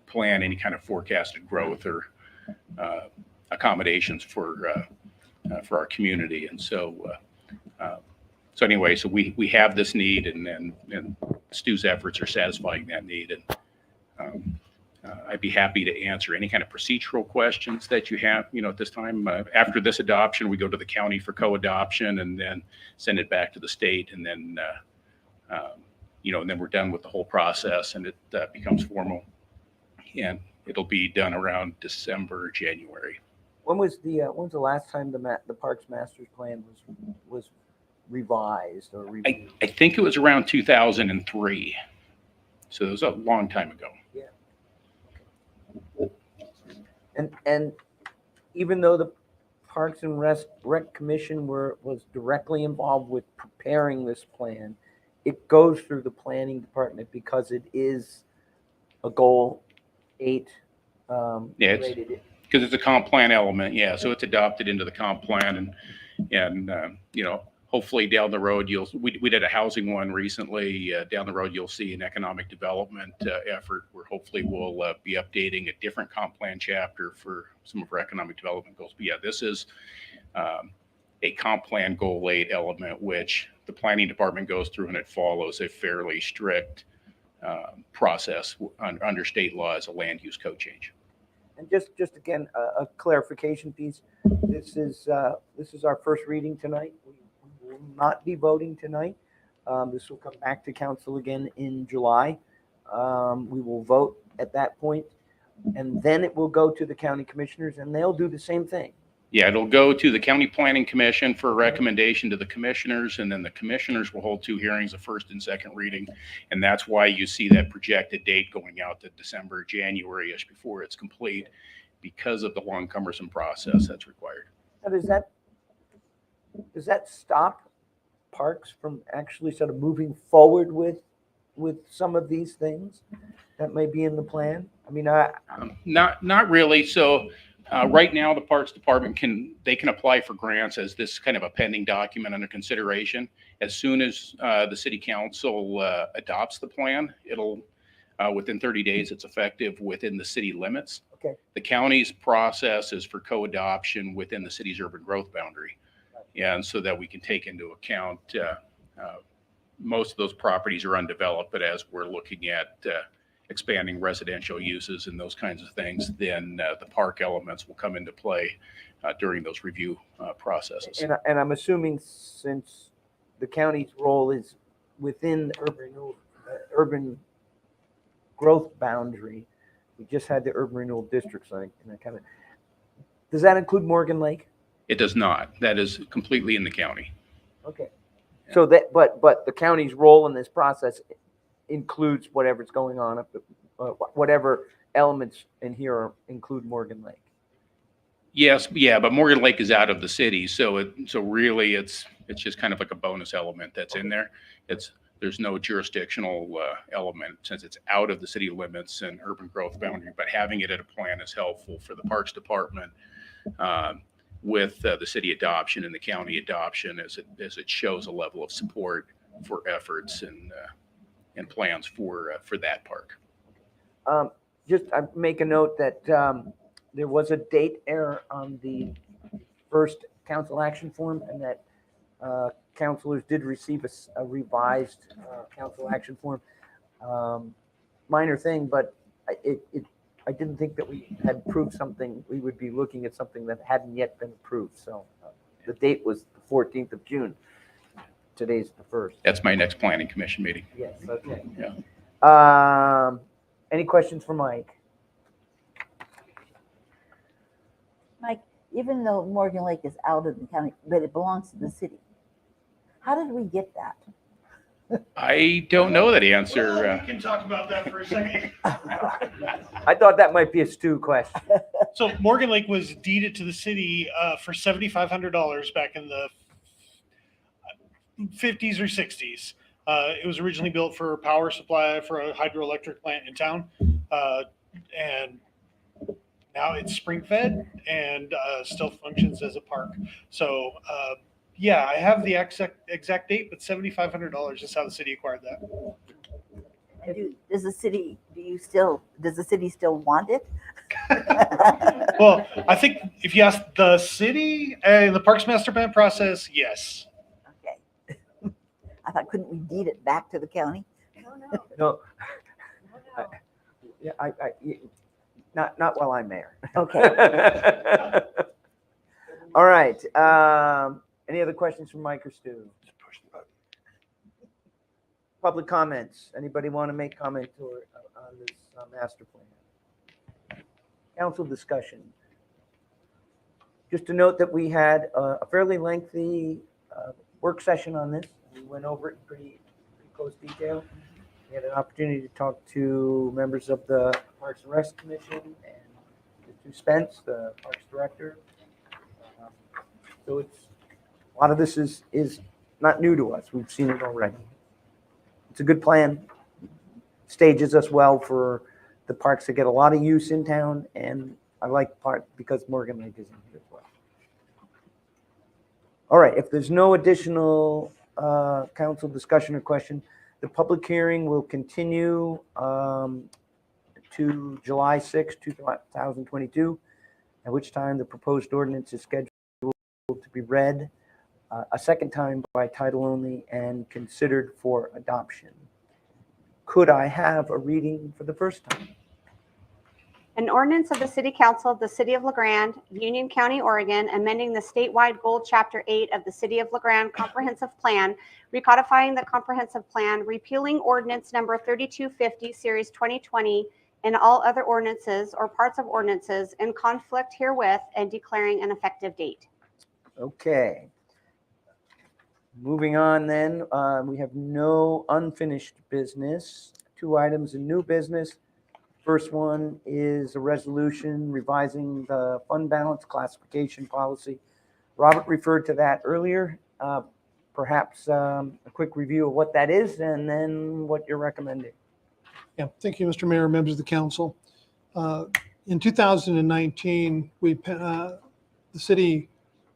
S13: plan any kind of forecasted growth or accommodations for our community. And so anyway, so we have this need, and Stu's efforts are satisfying that need. And I'd be happy to answer any kind of procedural questions that you have, at this time. After this adoption, we go to the county for co-adoption and then send it back to the state. And then, and then we're done with the whole process, and it becomes formal. And it'll be done around December, January.
S1: When's the last time the Parks Master Plan was revised or reviewed?
S13: I think it was around 2003. So it was a long time ago.
S1: Yeah. And even though the Parks and Rec Commission was directly involved with preparing this plan, it goes through the planning department because it is a goal 8 rated.
S13: Because it's a comp plan element, yeah. So it's adopted into the comp plan, and hopefully down the road we did a housing one recently. Down the road you'll see an economic development effort where hopefully we'll be updating a different comp plan chapter for some of our economic development goals. But yeah, this is a comp plan goal 8 element, which the planning department goes through, and it follows a fairly strict process under state law as a land use code change.
S1: And just again, a clarification piece. This is our first reading tonight. We will not be voting tonight. This will come back to council again in July. We will vote at that point, and then it will go to the county commissioners, and they'll do the same thing.
S13: Yeah, it'll go to the County Planning Commission for a recommendation to the commissioners, and then the commissioners will hold two hearings, a first and second reading. And that's why you see that projected date going out to December, January-ish before it's complete, because of the long cumbersome process that's required.
S1: Now, does that stop parks from actually sort of moving forward with some of these things that may be in the plan? I mean,
S13: Not really. So right now, the Parks Department can apply for grants as this kind of a pending document under consideration. As soon as the City Council adopts the plan, it'll within 30 days, it's effective within the city limits.
S1: Okay.
S13: The county's process is for co-adoption within the city's urban growth boundary, and so that we can take into account most of those properties are undeveloped, but as we're looking at expanding residential uses and those kinds of things, then the park elements will come into play during those review processes.
S1: and I'm assuming since the county's role is within the urban growth boundary, we just had the urban renewal districts, like, and that kind of. Does that include Morgan Lake?
S13: It does not. That is completely in the county.
S1: Okay. So that, but the county's role in this process includes whatever's going on up, whatever elements in here include Morgan Lake.
S13: Yes, yeah, but Morgan Lake is out of the city, so really it's just kind of like a bonus element that's in there. There's no jurisdictional element since it's out of the city limits and urban growth boundary, but having it in a plan is helpful for the Parks Department with the city adoption and the county adoption as it shows a level of support for efforts and plans for that park.
S1: Just I make a note that there was a date error on the first council action form, and that councilors did receive a revised council action form. Minor thing, but I didn't think that we had approved something. We would be looking at something that hadn't yet been approved. So the date was the 14th of June. Today's the 1st.
S13: That's my next planning commission meeting.
S1: Yes, okay.
S13: Yeah.
S1: Any questions for Mike?
S4: Mike, even though Morgan Lake is out of the county, but it belongs to the city, how did we get that?
S13: I don't know that answer.
S14: We can talk about that for a second.
S1: I thought that might be a Stu question.
S14: So Morgan Lake was deeded to the city for $7,500 back in the 50s or 60s. It was originally built for power supply for a hydroelectric plant in town. And now it's spring fed and still functions as a park. So yeah, I have the exact date, but $7,500 is how the city acquired that.
S4: And does the city still want it?
S14: Well, I think if you ask the city and the Parks Master Plan process, yes.
S4: Okay. I thought, couldn't we deed it back to the county?
S1: No. Yeah, not while I'm mayor.
S4: Okay.
S1: All right. Any other questions from Mike or Stu? Public comments. Anybody want to make comment on this master plan? Council discussion. Just to note that we had a fairly lengthy work session on this. We went over it in pretty close detail. We had an opportunity to talk to members of the Parks and Rec Commission and Mr. Spence, the Parks Director. So a lot of this is not new to us. We've seen it already. It's a good plan. Stages us well for the parks to get a lot of use in town, and I like part because Morgan Lake is in here as well. All right, if there's no additional council discussion or question, the public hearing will continue to July 6, 2022, at which time the proposed ordinance is scheduled to be read a second time by title only and considered for adoption. Could I have a reading for the first time?
S2: An ordinance of the City Council of the City of Legrand, Union County, Oregon, amending the statewide goal Chapter 8 of the City of Legrand Comprehensive Plan, recodifying the comprehensive plan, repealing ordinance number 3250, Series 2020, and all other ordinances or parts of ordinances in conflict herewith, and declaring an effective date.
S1: Okay. Moving on then, we have no unfinished business. 2 items in new business. First one is a resolution revising the fund balance classification policy. Robert referred to that earlier. Perhaps a quick review of what that is and then what you're recommending.
S5: Yeah, thank you, Mr. Mayor, members of the council. In 2019, the city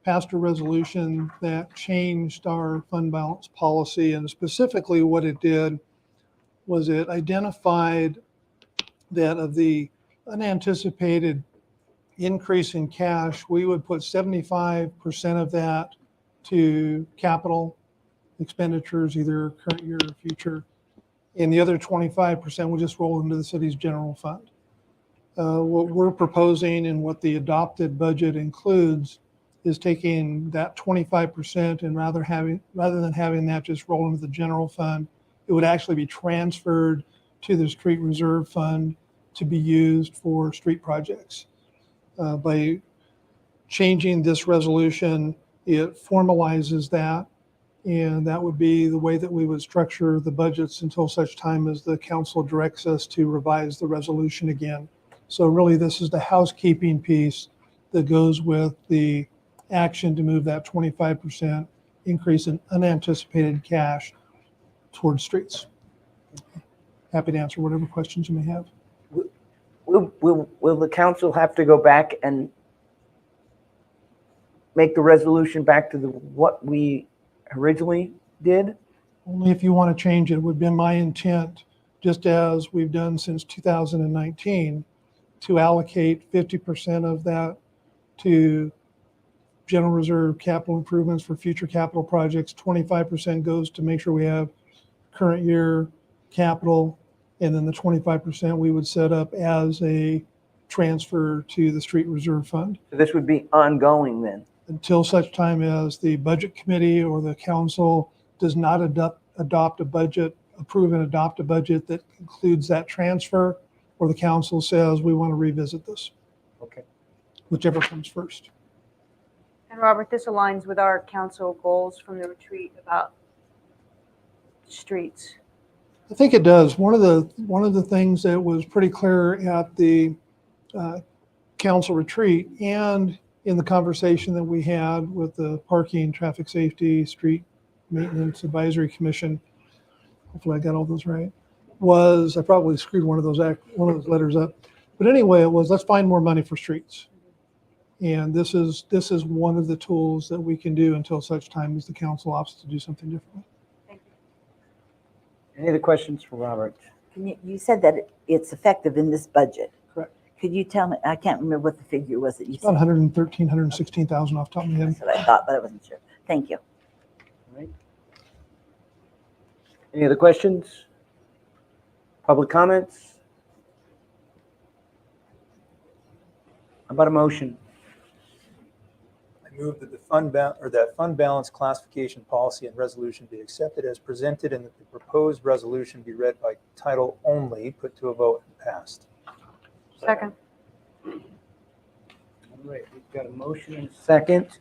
S5: passed a resolution that changed our fund balance policy, and specifically what it did was it identified that of the unanticipated increase in cash, we would put 75% of that to capital expenditures, either current year or future, and the other 25% will just roll into the city's general fund. What we're proposing and what the adopted budget includes is taking that 25% and rather than having that just roll into the general fund, it would actually be transferred to the street reserve fund to be used for street projects. By changing this resolution, it formalizes that, and that would be the way that we would structure the budgets until such time as the council directs us to revise the resolution again. So really, this is the housekeeping piece that goes with the action to move that 25% increase in unanticipated cash towards streets. Happy to answer whatever questions you may have.
S1: Will the council have to go back and make the resolution back to what we originally did?
S5: Only if you want to change it. It would be my intent, just as we've done since 2019, to allocate 50% of that to general reserve capital improvements for future capital projects. 25% goes to make sure we have current year capital, and then the 25% we would set up as a transfer to the street reserve fund.
S1: So this would be ongoing then?
S5: Until such time as the budget committee or the council does not adopt a budget, approve and adopt a budget that includes that transfer, or the council says we want to revisit this.
S1: Okay.
S5: Whichever comes first.
S7: And Robert, this aligns with our council goals from the retreat about streets.
S5: I think it does. One of the things that was pretty clear at the council retreat and in the conversation that we had with the Parking, Traffic Safety, Street Maintenance Advisory Commission, hopefully I got all those right, was, I probably screwed one of those letters up. But anyway, it was, let's find more money for streets. And this is one of the tools that we can do until such time as the council opts to do something differently.
S1: Any other questions for Robert?
S4: You said that it's effective in this budget.
S5: Correct.
S4: Could you tell me, I can't remember what the figure was that you
S5: About
S4: said.
S5: 113, 116,000 off the top of my head.
S4: That's what I thought, but I wasn't sure. Thank you.
S1: All right. Any other questions? Public comments? How about a motion?
S12: I move that the fund balance classification policy and resolution be accepted as presented, and that the proposed resolution be read by title only, put to a vote, and passed.
S7: Second.
S1: All right, we've got a motion and a second.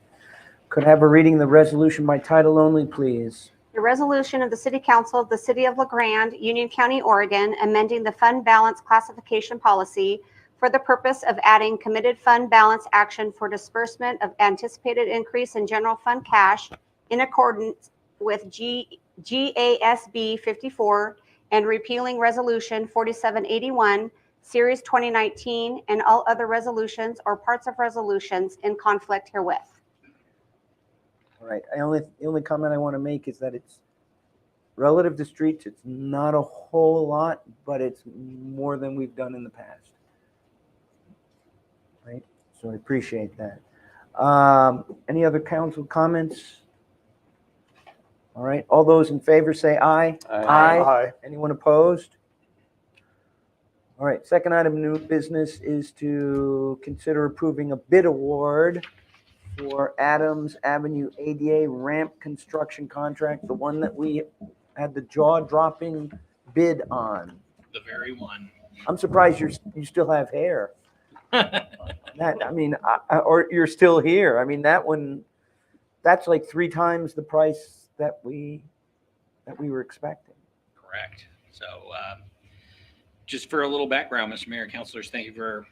S1: Could I have a reading of the resolution by title only, please?
S2: A resolution of the City Council of the City of Legrand, Union County, Oregon, amending the fund balance classification policy for the purpose of adding committed fund balance action for disbursement of anticipated increase in general fund cash in accordance with GASB 54 and repealing Resolution 4781, Series 2019, and all other resolutions or parts of resolutions in conflict herewith.
S1: All right, the only comment I want to make is that it's relative to streets, it's not a whole lot, but it's more than we've done in the past. Right, so I appreciate that. Any other council comments? All right, all those in favor say aye.
S12: Aye.
S1: Anyone opposed? All right, second item of new business is to consider approving a bid award for Adams Avenue ADA ramp construction contract, the one that we had the jaw-dropping bid on.
S11: The very one.
S1: I'm surprised you still have hair. That, I mean, or you're still here. I mean, that one, that's like 3 times the price that we were expecting.
S11: Correct. So just for a little background, Mr. Mayor, councilors, thank you for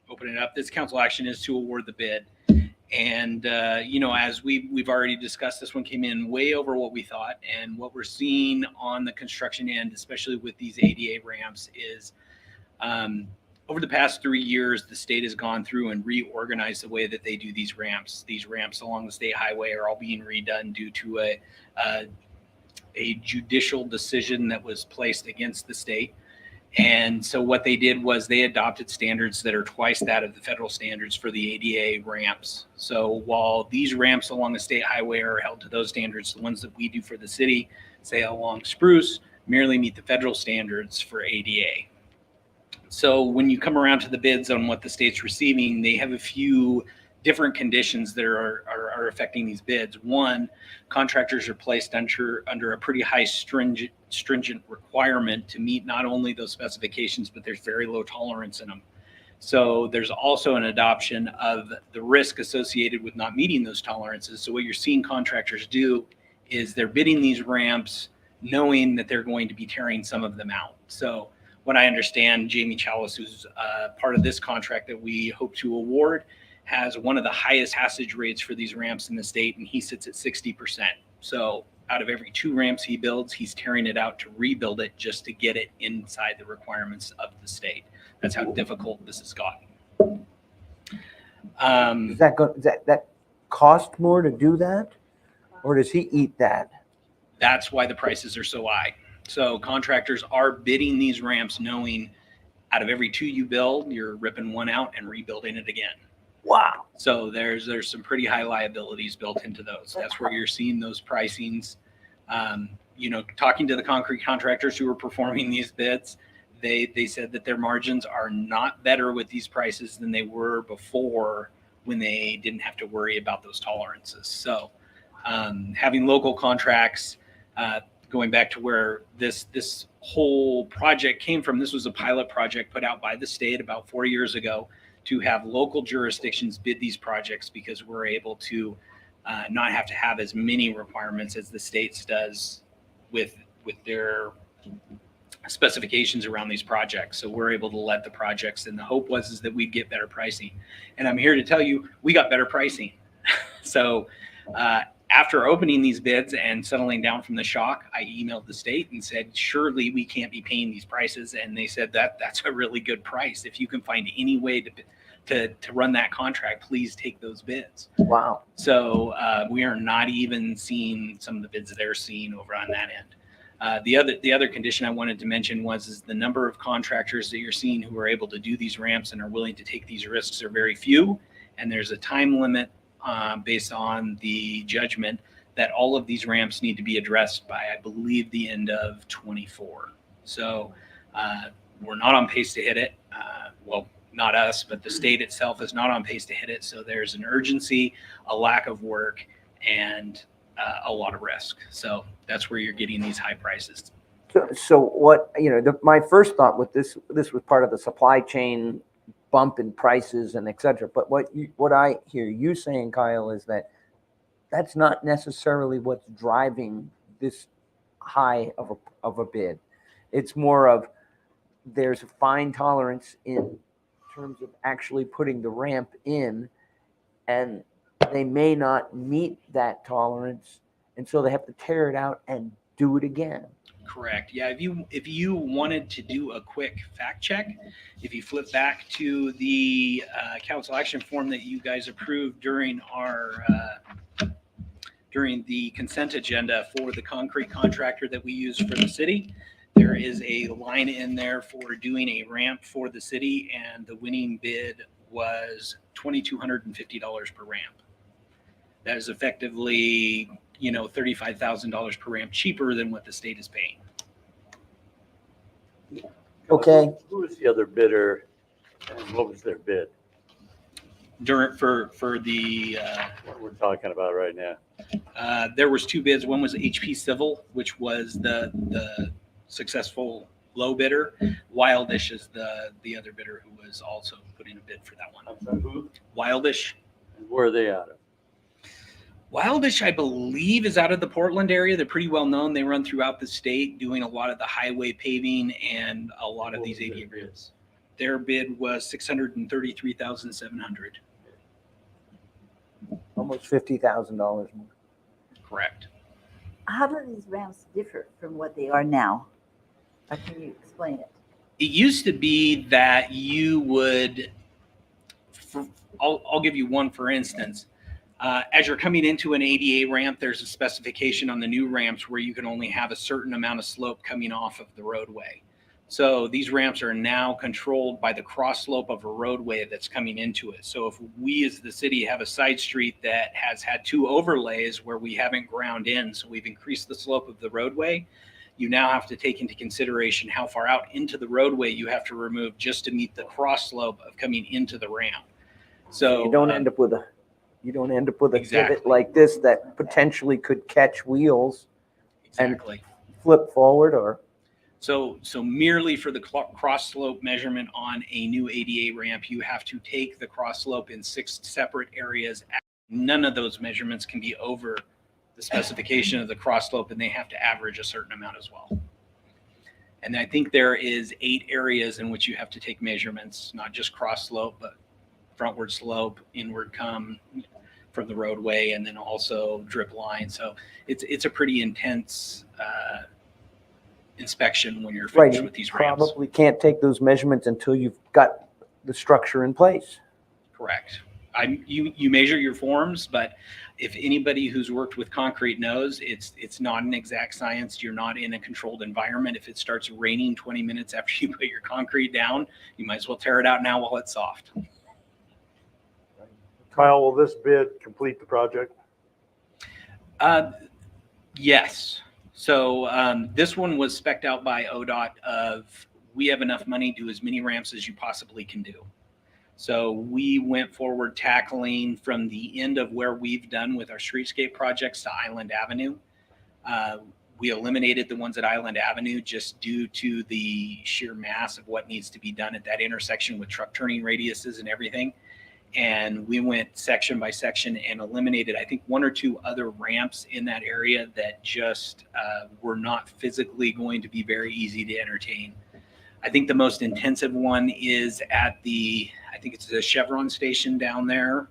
S11: opening it up. This council action is to award the bid. And, as we've already discussed, this one came in way over what we thought. And what we're seeing on the construction end, especially with these ADA ramps, is over the past 3 years, the state has gone through and reorganized the way that they do these ramps. These ramps along the state highway are all being redone due to a judicial decision that was placed against the state. And so what they did was they adopted standards that are twice that of the federal standards for the ADA ramps. So while these ramps along the state highway are held to those standards, the ones that we do for the city, say along Spruce, merely meet the federal standards for ADA. So when you come around to the bids on what the state's receiving, they have a few different conditions that are affecting these bids. One, contractors are placed under a pretty high stringent requirement to meet not only those specifications, but there's very low tolerance in them. So there's also an adoption of the risk associated with not meeting those tolerances. So what you're seeing contractors do is they're bidding these ramps knowing that they're going to be tearing some of them out. So what I understand, Jamie Chalice, who's part of this contract that we hope to award, has one of the highest passage rates for these ramps in the state, and he sits at 60%. So out of every 2 ramps he builds, he's tearing it out to rebuild it just to get it inside the requirements of the state. That's how difficult this has gotten.
S1: Does that cost more to do that? Or does he eat that?
S11: That's why the prices are so high. So contractors are bidding these ramps knowing out of every 2 you build, you're ripping one out and rebuilding it again.
S1: Wow.
S11: So there's some pretty high liabilities built into those. That's where you're seeing those pricings. Talking to the concrete contractors who are performing these bids, they said that their margins are not better with these prices than they were before when they didn't have to worry about those tolerances. So having local contracts, going back to where this whole project came from, this was a pilot project put out by the state about 4 years ago to have local jurisdictions bid these projects because we're able to not have to have as many requirements as the states does with their specifications around these projects. So we're able to let the projects, and the hope is that we'd get better pricing. And I'm here to tell you, we got better pricing. So after opening these bids and settling down from the shock, I emailed the state and said, surely we can't be paying these prices. And they said that's a really good price. If you can find any way to run that contract, please take those bids.
S1: Wow.
S11: So we are not even seeing some of the bids they're seeing over on that end. The other condition I wanted to mention is the number of contractors that you're seeing who are able to do these ramps and are willing to take these risks are very few. And there's a time limit based on the judgment that all of these ramps need to be addressed by, I believe, the end of 24. So we're not on pace to hit it. Well, not us, but the state itself is not on pace to hit it. So there's an urgency, a lack of work, and a lot of risk. So that's where you're getting these high prices.
S1: So what, my first thought with this was part of the supply chain bump in prices and et cetera. But what I hear you saying, Kyle, is that that's not necessarily what's driving this high of a bid. It's more of there's a fine tolerance in terms of actually putting the ramp in, and they may not meet that tolerance, and so they have to tear it out and do it again.
S11: Correct. Yeah. If you wanted to do a quick fact check, if you flip back to the council action form that you guys approved during the consent agenda for the concrete contractor that we use for the city, there is a line in there for doing a ramp for the city, and the winning bid was $2,250 per ramp. That is effectively, $35,000 per ramp cheaper than what the state is paying.
S1: Okay,
S6: Who was the other bidder and what was their bid?
S11: For the
S6: What we're talking about right now.
S11: there was two bids. One was HP Civil, which was the successful low bidder. Wildish is the other bidder who was also putting a bid for that one.
S6: I'm sorry, who?
S11: Wildish.
S6: And where are they out of?
S11: Wildish, I believe, is out of the Portland area. They're pretty well known. They run throughout the state doing a lot of the highway paving and a lot of
S6: What
S11: these
S6: was their
S11: ADA
S6: bid?
S11: bids. Their bid was $633,700.
S1: almost $50,000 more.
S11: Correct.
S4: How do these ramps differ from what they are now? How can you explain it?
S11: It used to be that you would, I'll give you one for instance. As you're coming into an ADA ramp, there's a specification on the new ramps where you can only have a certain amount of slope coming off of the roadway. So these ramps are now controlled by the cross slope of a roadway that's coming into it. So if we as the city have a side street that has had two overlays where we haven't ground in, so we've increased the slope of the roadway, you now have to take into consideration how far out into the roadway you have to remove just to meet the cross slope of coming into the ramp. So
S1: You don't end up with a
S11: Exactly.
S1: pivot like this that potentially could catch wheels and
S11: exactly.
S1: flip forward or,
S11: So merely for the cross slope measurement on a new ADA ramp, you have to take the cross slope in 6 separate areas. None of those measurements can be over the specification of the cross slope, and they have to average a certain amount as well. And I think there is 8 areas in which you have to take measurements, not just cross slope, but frontward slope, inward come from the roadway, and then also drip line. So it's a pretty intense inspection when you're
S1: right,
S11: finished
S1: you
S11: with these ramps.
S1: probably can't take those measurements until you've got the structure in place.
S11: Correct. You measure your forms, but if anybody who's worked with concrete knows, it's not an exact science. You're not in a controlled environment. If it starts raining 20 minutes after you put your concrete down, you might as well tear it out now while it's soft.
S3: Kyle, will this bid complete the project?
S11: Yes. So this one was spec'd out by ODOT of, we have enough money, do as many ramps as you possibly can do. So we went forward tackling from the end of where we've done with our streetscape projects to Island Avenue. We eliminated the ones at Island Avenue just due to the sheer mass of what needs to be done at that intersection with truck turning radiuses and everything. And we went section by section and eliminated, I think, 1 or 2 other ramps in that area that just were not physically going to be very easy to entertain. I think the most intensive one is at I think it's the Chevron station down there.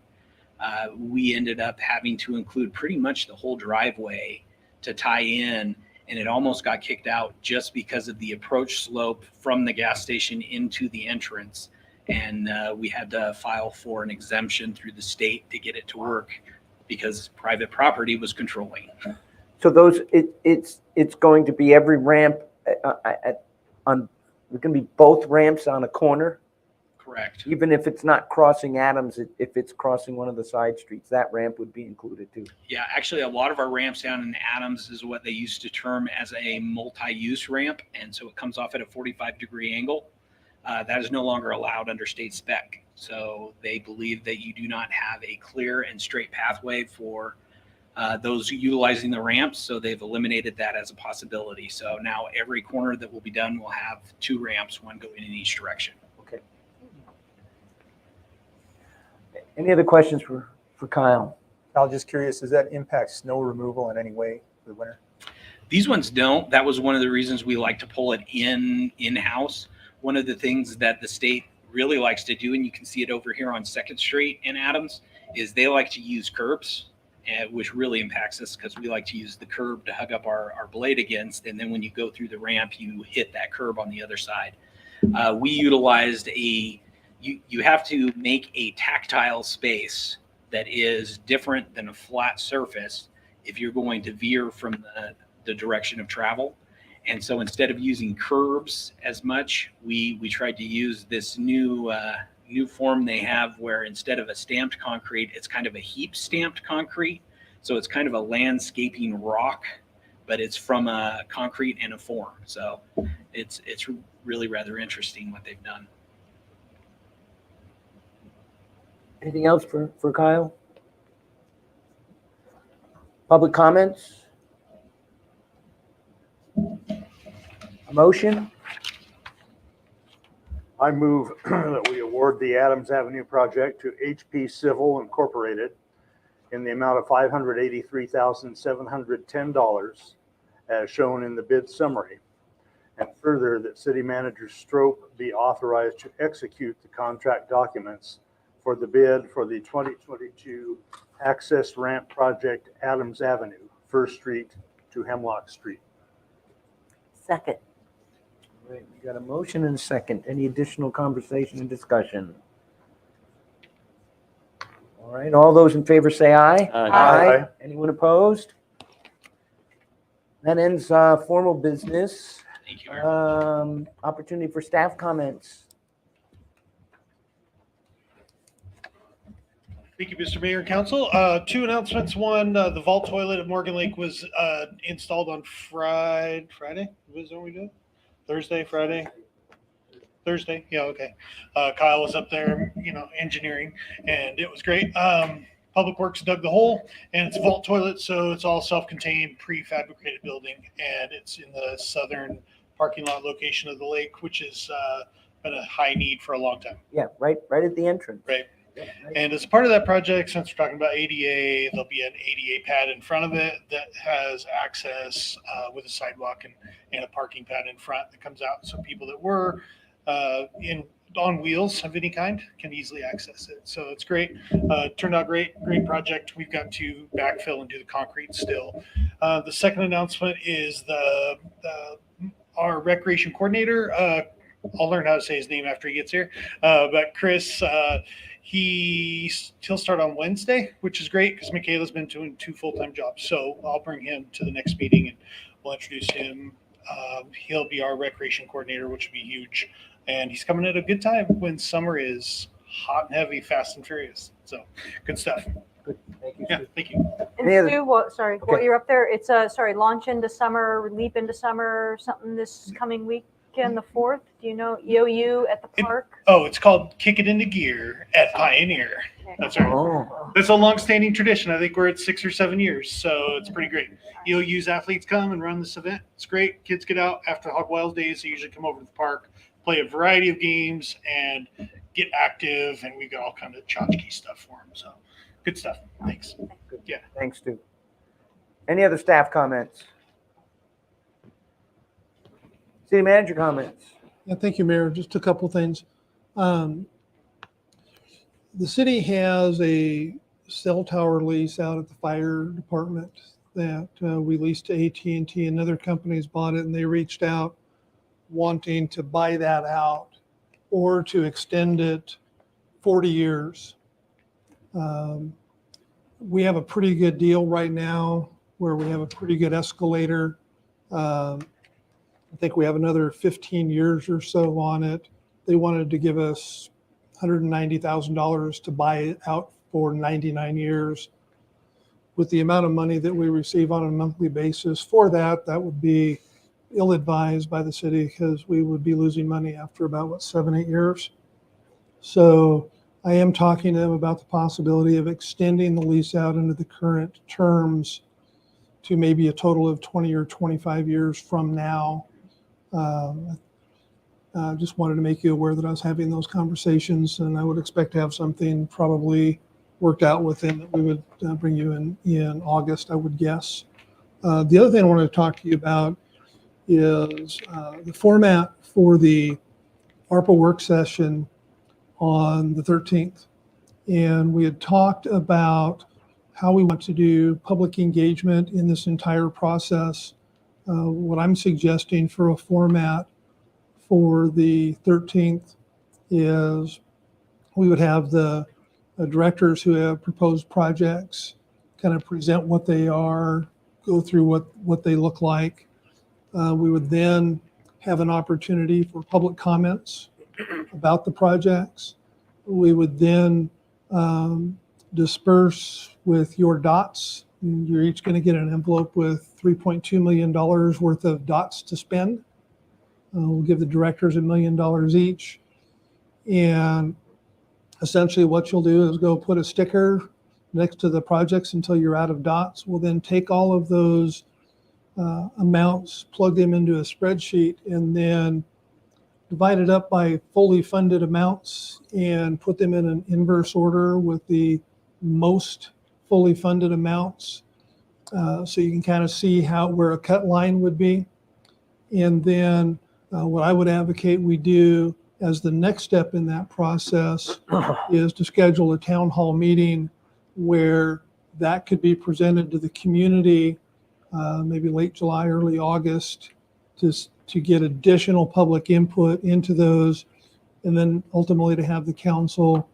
S11: We ended up having to include pretty much the whole driveway to tie in, and it almost got kicked out just because of the approach slope from the gas station into the entrance. And we had to file for an exemption through the state to get it to work because private property was controlling.
S1: So those, it's going to be every ramp on, it's going to be both ramps on a corner,
S11: Correct.
S1: even if it's not crossing Adams, if it's crossing one of the side streets, that ramp would be included too.
S11: Yeah, actually, a lot of our ramps down in Adams is what they used to term as a multi-use ramp. And so it comes off at a 45-degree angle. That is no longer allowed under state spec. So they believe that you do not have a clear and straight pathway for those utilizing the ramps. So they've eliminated that as a possibility. So now every corner that will be done will have 2 ramps, one going in each direction.
S1: Okay. Any other questions for Kyle?
S12: Kyle, just curious, does that impact snow removal in any way for the winter?
S11: These ones don't. That was one of the reasons we like to pull it in-house. One of the things that the state really likes to do, and you can see it over here on 2nd Street in Adams, is they like to use curbs, which really impacts us because we like to use the curb to hug up our blade against. And then when you go through the ramp, you hit that curb on the other side. We utilized you have to make a tactile space that is different than a flat surface if you're going to veer from the direction of travel. And so instead of using curbs as much, we tried to use this new form they have where instead of a stamped concrete, it's kind of a heap stamped concrete. So it's kind of a landscaping rock, but it's from a concrete and a form. So it's really rather interesting what they've done.
S1: Anything else for Kyle? Public comments? A motion?
S3: I move that we award the Adams Avenue project to HP Civil Incorporated in the amount of $583,710 as shown in the bid summary. And further, that City Manager Strope be authorized to execute the contract documents for the bid for the 2022 access ramp project Adams Avenue, First Street to Hemlock Street.
S4: Second.
S1: All right, we got a motion and a second. Any additional conversation and discussion? All right, all those in favor say aye.
S3: Aye.
S1: Anyone opposed? That ends formal business.
S11: Thank you, Mayor.
S1: Opportunity for staff comments.
S14: Thank you, Mr. Mayor and Council. Two announcements. One, the vault toilet at Morgan Lake was installed on Friday. Was that what we did? Thursday, Friday? Thursday? Yeah, okay. Kyle was up there, engineering, and it was great. Public Works dug the hole, and it's a vault toilet, so it's all self-contained, prefabricated building, and it's in the southern parking lot location of the lake, which has been a high need for a long time.
S1: Yeah, right at the entrance.
S14: Right. And as part of that project, since we're talking about ADA, there'll be an ADA pad in front of it that has access with a sidewalk and a parking pad in front that comes out. So people that were on wheels of any kind can easily access it. So it's great. Turned out great project. We've got to backfill and do the concrete still. The second announcement is our recreation coordinator. I'll learn how to say his name after he gets here. But Chris, he'll start on Wednesday, which is great because Michaela's been doing 2 full-time jobs. So I'll bring him to the next meeting and we'll introduce him. He'll be our recreation coordinator, which will be huge. And he's coming at a good time when summer is hot and heavy, fast and furious. So good stuff.
S1: Good. Thank you.
S14: Yeah, thank you.
S1: Any other-
S7: And Stu, while
S1: Okay.
S7: you're up there, it's launch into summer, leap into summer, something this coming weekend, the 4th. Do you know EOU at the park?
S14: Oh, it's called Kick It Into Gear at Pioneer. That's right.
S1: Oh,
S14: That's a long-standing tradition. I think we're at 6 or 7 years, so it's pretty great. EOU's athletes come and run this event. It's great. Kids get out after Hog Wild days. They usually come over to the park, play a variety of games, and get active. And we got all kind of tchotchke stuff for them. So good stuff. Thanks.
S1: good.
S14: Yeah.
S1: Thanks, Stu. Any other staff comments? City manager comments?
S5: Yeah, thank you, Mayor. Just a couple things. The city has a cell tower lease out at the fire department that we leased to AT&T, and other companies bought it, and they reached out wanting to buy that out or to extend it 40 years. We have a pretty good deal right now where we have a pretty good escalator. I think we have another 15 years or so on it. They wanted to give us $190,000 to buy it out for 99 years. With the amount of money that we receive on a monthly basis for that, that would be ill-advised by the city because we would be losing money after about, 7-8 years. So I am talking to them about the possibility of extending the lease out into the current terms to maybe a total of 20 or 25 years from now. Just wanted to make you aware that I was having those conversations, and I would expect to have something probably worked out with them that we would bring you in August, I would guess. The other thing I wanted to talk to you about is the format for the Arpa work session on the 13th. And we had talked about how we want to do public engagement in this entire process. What I'm suggesting for a format for the 13th is we would have the directors who have proposed projects kind of present what they are, go through what they look like. We would then have an opportunity for public comments about the projects. We would then disperse with your dots. You're each going to get an envelope with $3.2 million worth of dots to spend. We'll give the directors $1 million each. And essentially what you'll do is go put a sticker next to the projects until you're out of dots. We'll then take all of those amounts, plug them into a spreadsheet, and then divide it up by fully funded amounts and put them in an inverse order with the most fully funded amounts. So you can kind of see where a cut line would be. And then what I would advocate we do as the next step in that process is to schedule a town hall meeting where that could be presented to the community, maybe late July, early August, to get additional public input into those, and then ultimately to have the council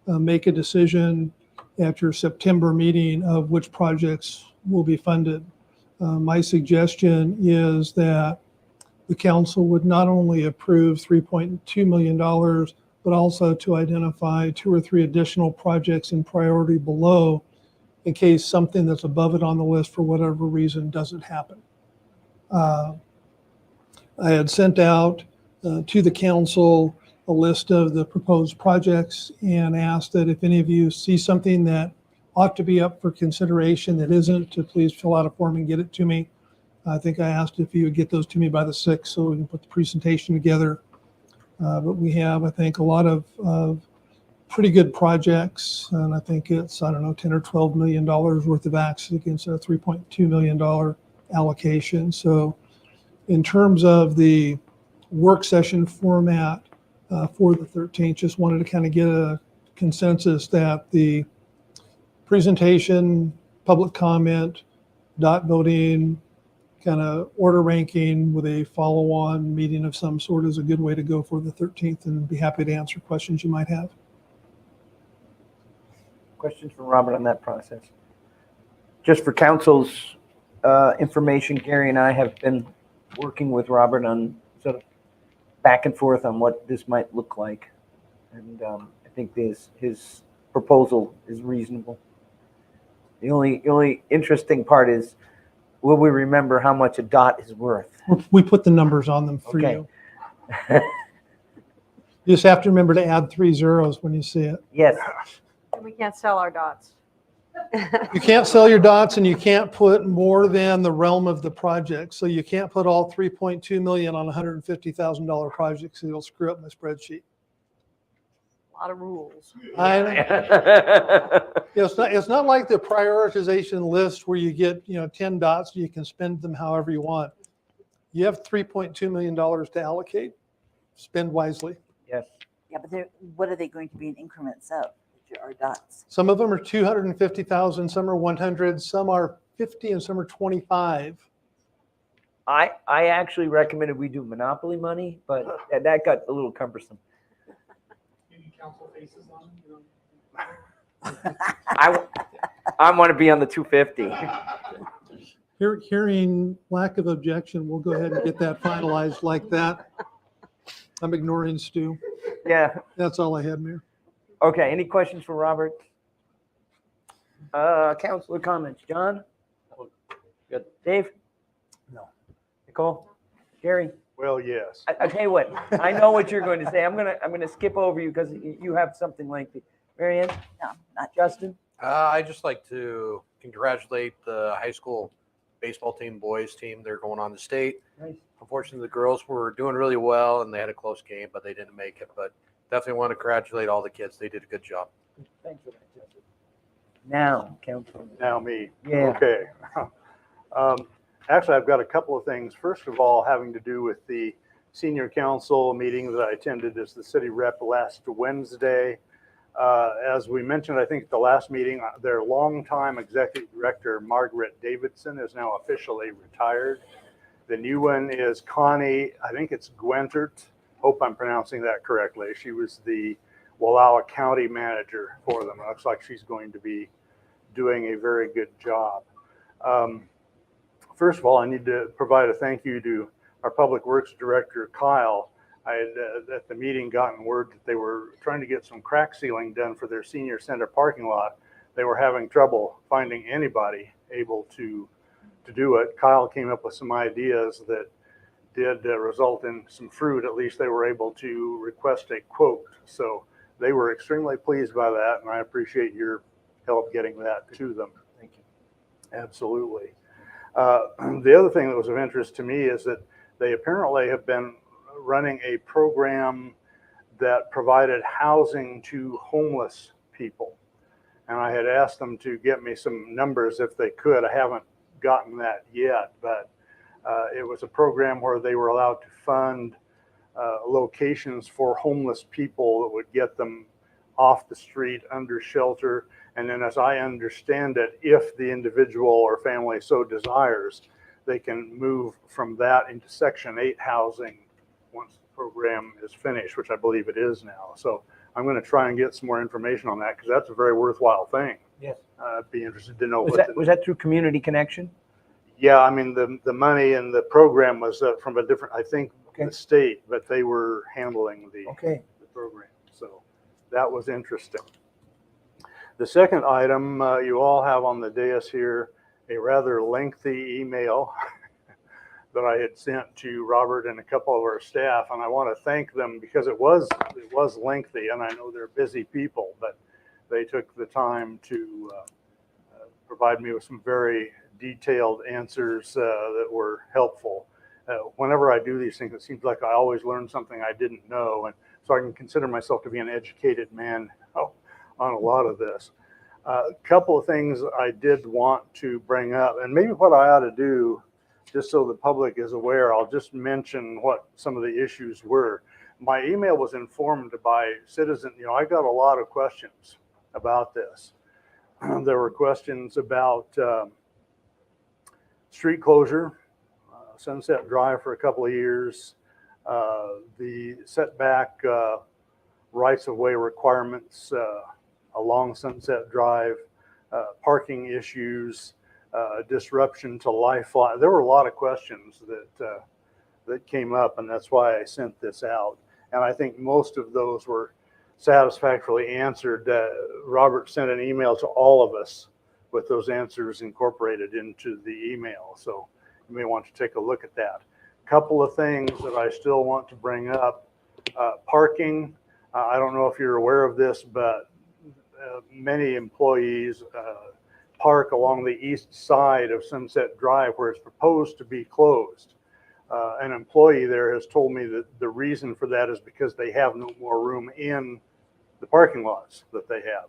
S5: make a decision at your September meeting of which projects will be funded. My suggestion is that the council would not only approve $3.2 million, but also to identify 2 or 3 additional projects in priority below in case something that's above it on the list for whatever reason doesn't happen. I had sent out to the council a list of the proposed projects and asked that if any of you see something that ought to be up for consideration that isn't, to please fill out a form and get it to me. I think I asked if you would get those to me by the 6th so we can put the presentation together. But we have, I think, a lot of pretty good projects, and I think it's, I don't know, $10 or $12 million worth of access against a $3.2 million allocation. So in terms of the work session format for the 13th, just wanted to kind of get a consensus that the presentation, public comment, dot voting, kind of order ranking with a follow-on meeting of some sort is a good way to go for the 13th, and be happy to answer questions you might have.
S1: Questions for Robert on that process? Just for council's information, Gary and I have been working with Robert on sort of back and forth on what this might look like. And I think his proposal is reasonable. The only interesting part is, will we remember how much a dot is worth?
S5: We put the numbers on them for
S1: Okay.
S5: you. You just have to remember to add 3 zeros when you see it.
S1: Yes.
S7: And we can't sell our dots.
S5: You can't sell your dots, and you can't put more than the realm of the project. So you can't put all 3.2 million on a $150,000 project, so it'll screw up my spreadsheet.
S7: A lot of rules.
S5: It's not like the prioritization list where you get 10 dots and you can spend them however you want. You have $3.2 million to allocate. Spend wisely.
S1: Yes.
S4: Yeah, but what are they going to be in increments of? Which are dots.
S5: Some of them are 250,000, some are 100, some are 50, and some are 25.
S1: I actually recommended we do Monopoly money, but that got a little cumbersome.
S14: Council faces on
S1: I want to be on the 250.
S5: Hearing lack of objection, we'll go ahead and get that finalized like that. I'm ignoring Stu.
S1: Yeah.
S5: That's all I had, Mayor.
S1: Okay. Any questions for Robert? Councilor comments. John?
S10: Good.
S1: Dave?
S3: No.
S1: Nicole? Gary?
S3: Well, yes.
S1: I tell you what, I know what you're going to say. I'm gonna skip over you because you have something lengthy. Mary Ann?
S4: No, not
S1: Justin?
S10: I'd just like to congratulate the high school baseball team, boys team. They're going on to state.
S1: Nice.
S10: Unfortunately, the girls were doing really well, and they had a close game, but they didn't make it. But definitely want to congratulate all the kids. They did a good job.
S1: Thanks for that, Justin. Now, Councilor.
S3: Now me.
S1: Yeah.
S3: Okay. Actually, I've got a couple of things. First of all, having to do with the senior council meeting that I attended as the city rep last Wednesday. As we mentioned, I think at the last meeting, their longtime executive director, Margaret Davidson, is now officially retired. The new one is Connie, I think it's Gwentert. Hope I'm pronouncing that correctly. She was the Wallowa County manager for them. It looks like she's going to be doing a very good job. First of all, I need to provide a thank you to our Public Works Director, Kyle. I had at the meeting gotten word that they were trying to get some crack sealing done for their senior center parking lot. They were having trouble finding anybody able to do it. Kyle came up with some ideas that did result in some fruit. At least they were able to request a quote. So they were extremely pleased by that, and I appreciate your help getting that to them.
S1: Thank you.
S3: Absolutely. The other thing that was of interest to me is that they apparently have been running a program that provided housing to homeless people. And I had asked them to get me some numbers if they could. I haven't gotten that yet, but it was a program where they were allowed to fund locations for homeless people that would get them off the street under shelter. And then, as I understand it, if the individual or family so desires, they can move from that into Section 8 housing once the program is finished, which I believe it is now. So I'm going to try and get some more information on that because that's a very worthwhile thing.
S1: Yes.
S3: I'd be interested to know
S1: Was that through Community Connection?
S3: Yeah, I mean, the money and the program was from a different, I think,
S1: Okay.
S3: the state, but they were handling the
S1: Okay.
S3: program. So that was interesting. The second item, you all have on the dais here a rather lengthy email that I had sent to Robert and a couple of our staff, and I want to thank them because it was lengthy, and I know they're busy people, but they took the time to provide me with some very detailed answers that were helpful. Whenever I do these things, it seems like I always learn something I didn't know, and so I can consider myself to be an educated man on a lot of this. A couple of things I did want to bring up, and maybe what I ought to do, just so the public is aware, I'll just mention what some of the issues were. My email was informed by citizens. I got a lot of questions about this. There were questions about street closure, Sunset Drive for a couple of years, the setback rights-of-way requirements along Sunset Drive, parking issues, disruption to lifeline. There were a lot of questions that came up, and that's why I sent this out. And I think most of those were satisfactorily answered. Robert sent an email to all of us with those answers incorporated into the email. So you may want to take a look at that. A couple of things that I still want to bring up. Parking. I don't know if you're aware of this, but many employees park along the east side of Sunset Drive where it's proposed to be closed. An employee there has told me that the reason for that is because they have no more room in the parking lots that they have.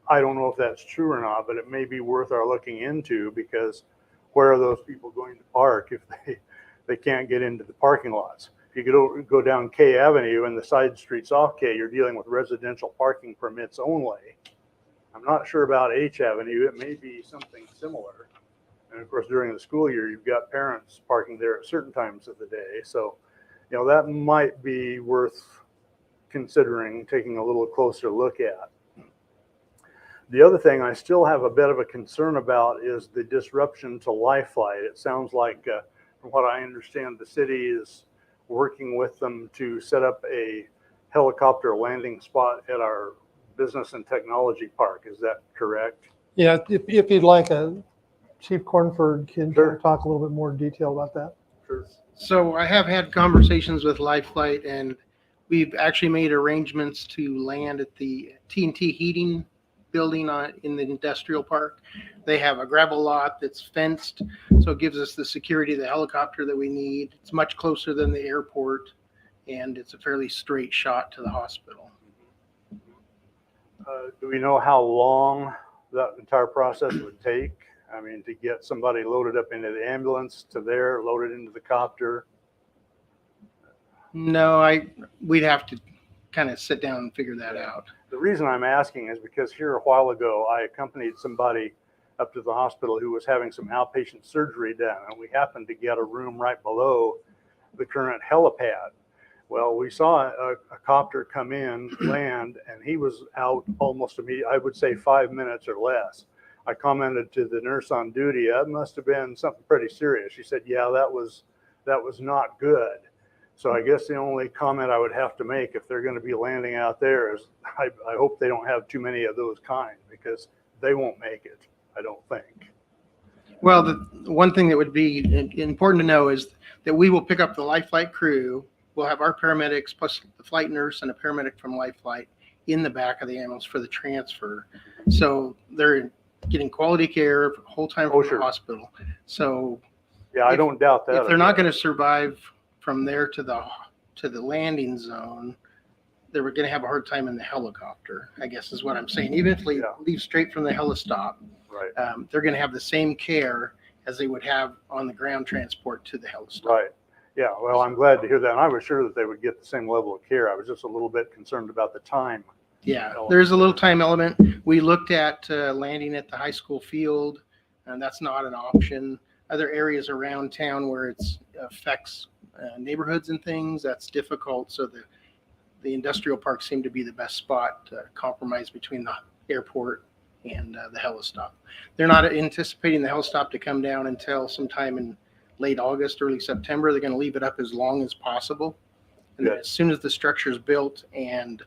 S3: I don't know if that's true or not, but it may be worth our looking into, because where are those people going to park if they can't get into the parking lots? If you go down K Avenue and the side streets off K, you're dealing with residential parking permits only. I'm not sure about H Avenue. It may be something similar. And of course, during the school year, you've got parents parking there at certain times of the day. So, that might be worth considering taking a little closer look at. The other thing I still have a bit of a concern about is the disruption to Lifeline. It sounds like, from what I understand, the city is working with them to set up a helicopter landing spot at our Business and Technology Park. Is that correct?
S5: Yeah, if you'd like, Chief Cornford can
S3: Sure.
S5: talk a little bit more in detail about that.
S3: Sure.
S8: So I have had conversations with Lifelight, and we've actually made arrangements to land at the T&T Heating building in the industrial park. They have a gravel lot that's fenced, so it gives us the security of the helicopter that we need. It's much closer than the airport, and it's a fairly straight shot to the hospital.
S3: Do we know how long that entire process would take? I mean, to get somebody loaded up into the ambulance to there, loaded into the copter?
S8: No, we'd have to kind of sit down and figure that out.
S3: The reason I'm asking is because here a while ago, I accompanied somebody up to the hospital who was having some outpatient surgery done, and we happened to get a room right below the current helipad. Well, we saw a copter come in, land, and he was out almost immediately, I would say 5 minutes or less. I commented to the nurse on duty, that must have been something pretty serious. She said, yeah, that was not good. So I guess the only comment I would have to make if they're going to be landing out there is I hope they don't have too many of those kind, because they won't make it, I don't think.
S8: Well, the one thing that would be important to know is that we will pick up the Life Flight crew. We'll have our paramedics plus the flight nurse and a paramedic from Life Flight in the back of the ambulance for the transfer. So they're getting quality care whole time from
S3: sure.
S8: the hospital. So
S3: Yeah, I don't doubt that.
S8: if they're not going to survive from there to the landing zone, they were going to have a hard time in the helicopter, I guess is what I'm saying. Even if they leave straight from the helistop,
S3: Right.
S8: they're going to have the same care as they would have on the ground transport to the helistop.
S3: Right. Yeah, well, I'm glad to hear that. And I was sure that they would get the same level of care. I was just a little bit concerned about the time.
S8: Yeah, there's a little time element. We looked at landing at the high school field, and that's not an option. Other areas around town where it affects neighborhoods and things, that's difficult. So the industrial park seemed to be the best spot to compromise between the airport and the helistop. They're not anticipating the helistop to come down until sometime in late August, early September. They're going to leave it up as long as possible. And
S3: Good.
S8: as soon as the structure is built and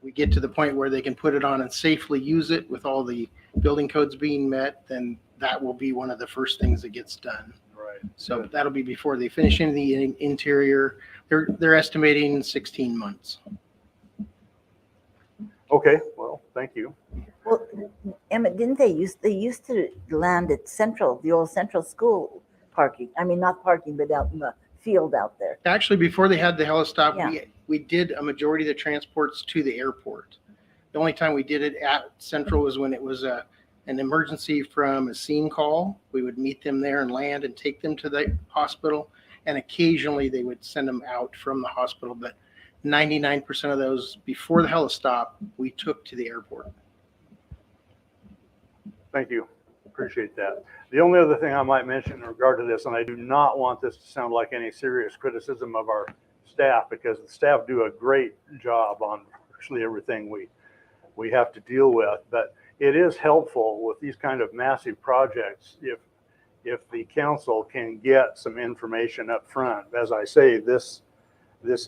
S8: we get to the point where they can put it on and safely use it with all the building codes being met, then that will be one of the first things that gets done.
S3: Right.
S8: So that'll be before they finish in the interior. They're estimating 16 months.
S3: Okay, well, thank you.
S4: Well, Emmett, didn't they used to land at Central, the old Central School parking? I mean, not parking, but out in the field out there.
S8: Actually, before they had the helistop,
S4: Yeah.
S8: we did a majority of the transports to the airport. The only time we did it at Central was when it was an emergency from a scene call. We would meet them there and land and take them to the hospital. And occasionally they would send them out from the hospital. But 99% of those before the helistop, we took to the airport.
S3: Thank you. Appreciate that. The only other thing I might mention in regard to this, and I do not want this to sound like any serious criticism of our staff, because the staff do a great job on virtually everything we have to deal with, but it is helpful with these kind of massive projects if the council can get some information up front. As I say, this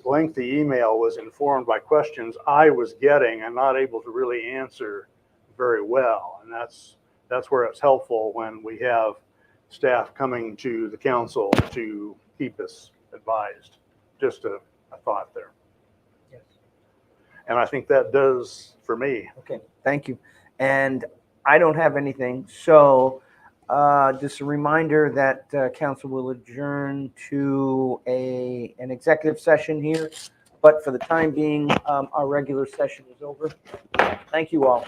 S3: lengthy email was informed by questions I was getting and not able to really answer very well, and that's where it's helpful when we have staff coming to the council to keep us advised. Just a thought there.
S1: Yes.
S3: And I think that does for me.
S1: Okay, thank you. And I don't have anything. So just a reminder that council will adjourn to an executive session here. But for the time being, our regular session is over. Thank you all.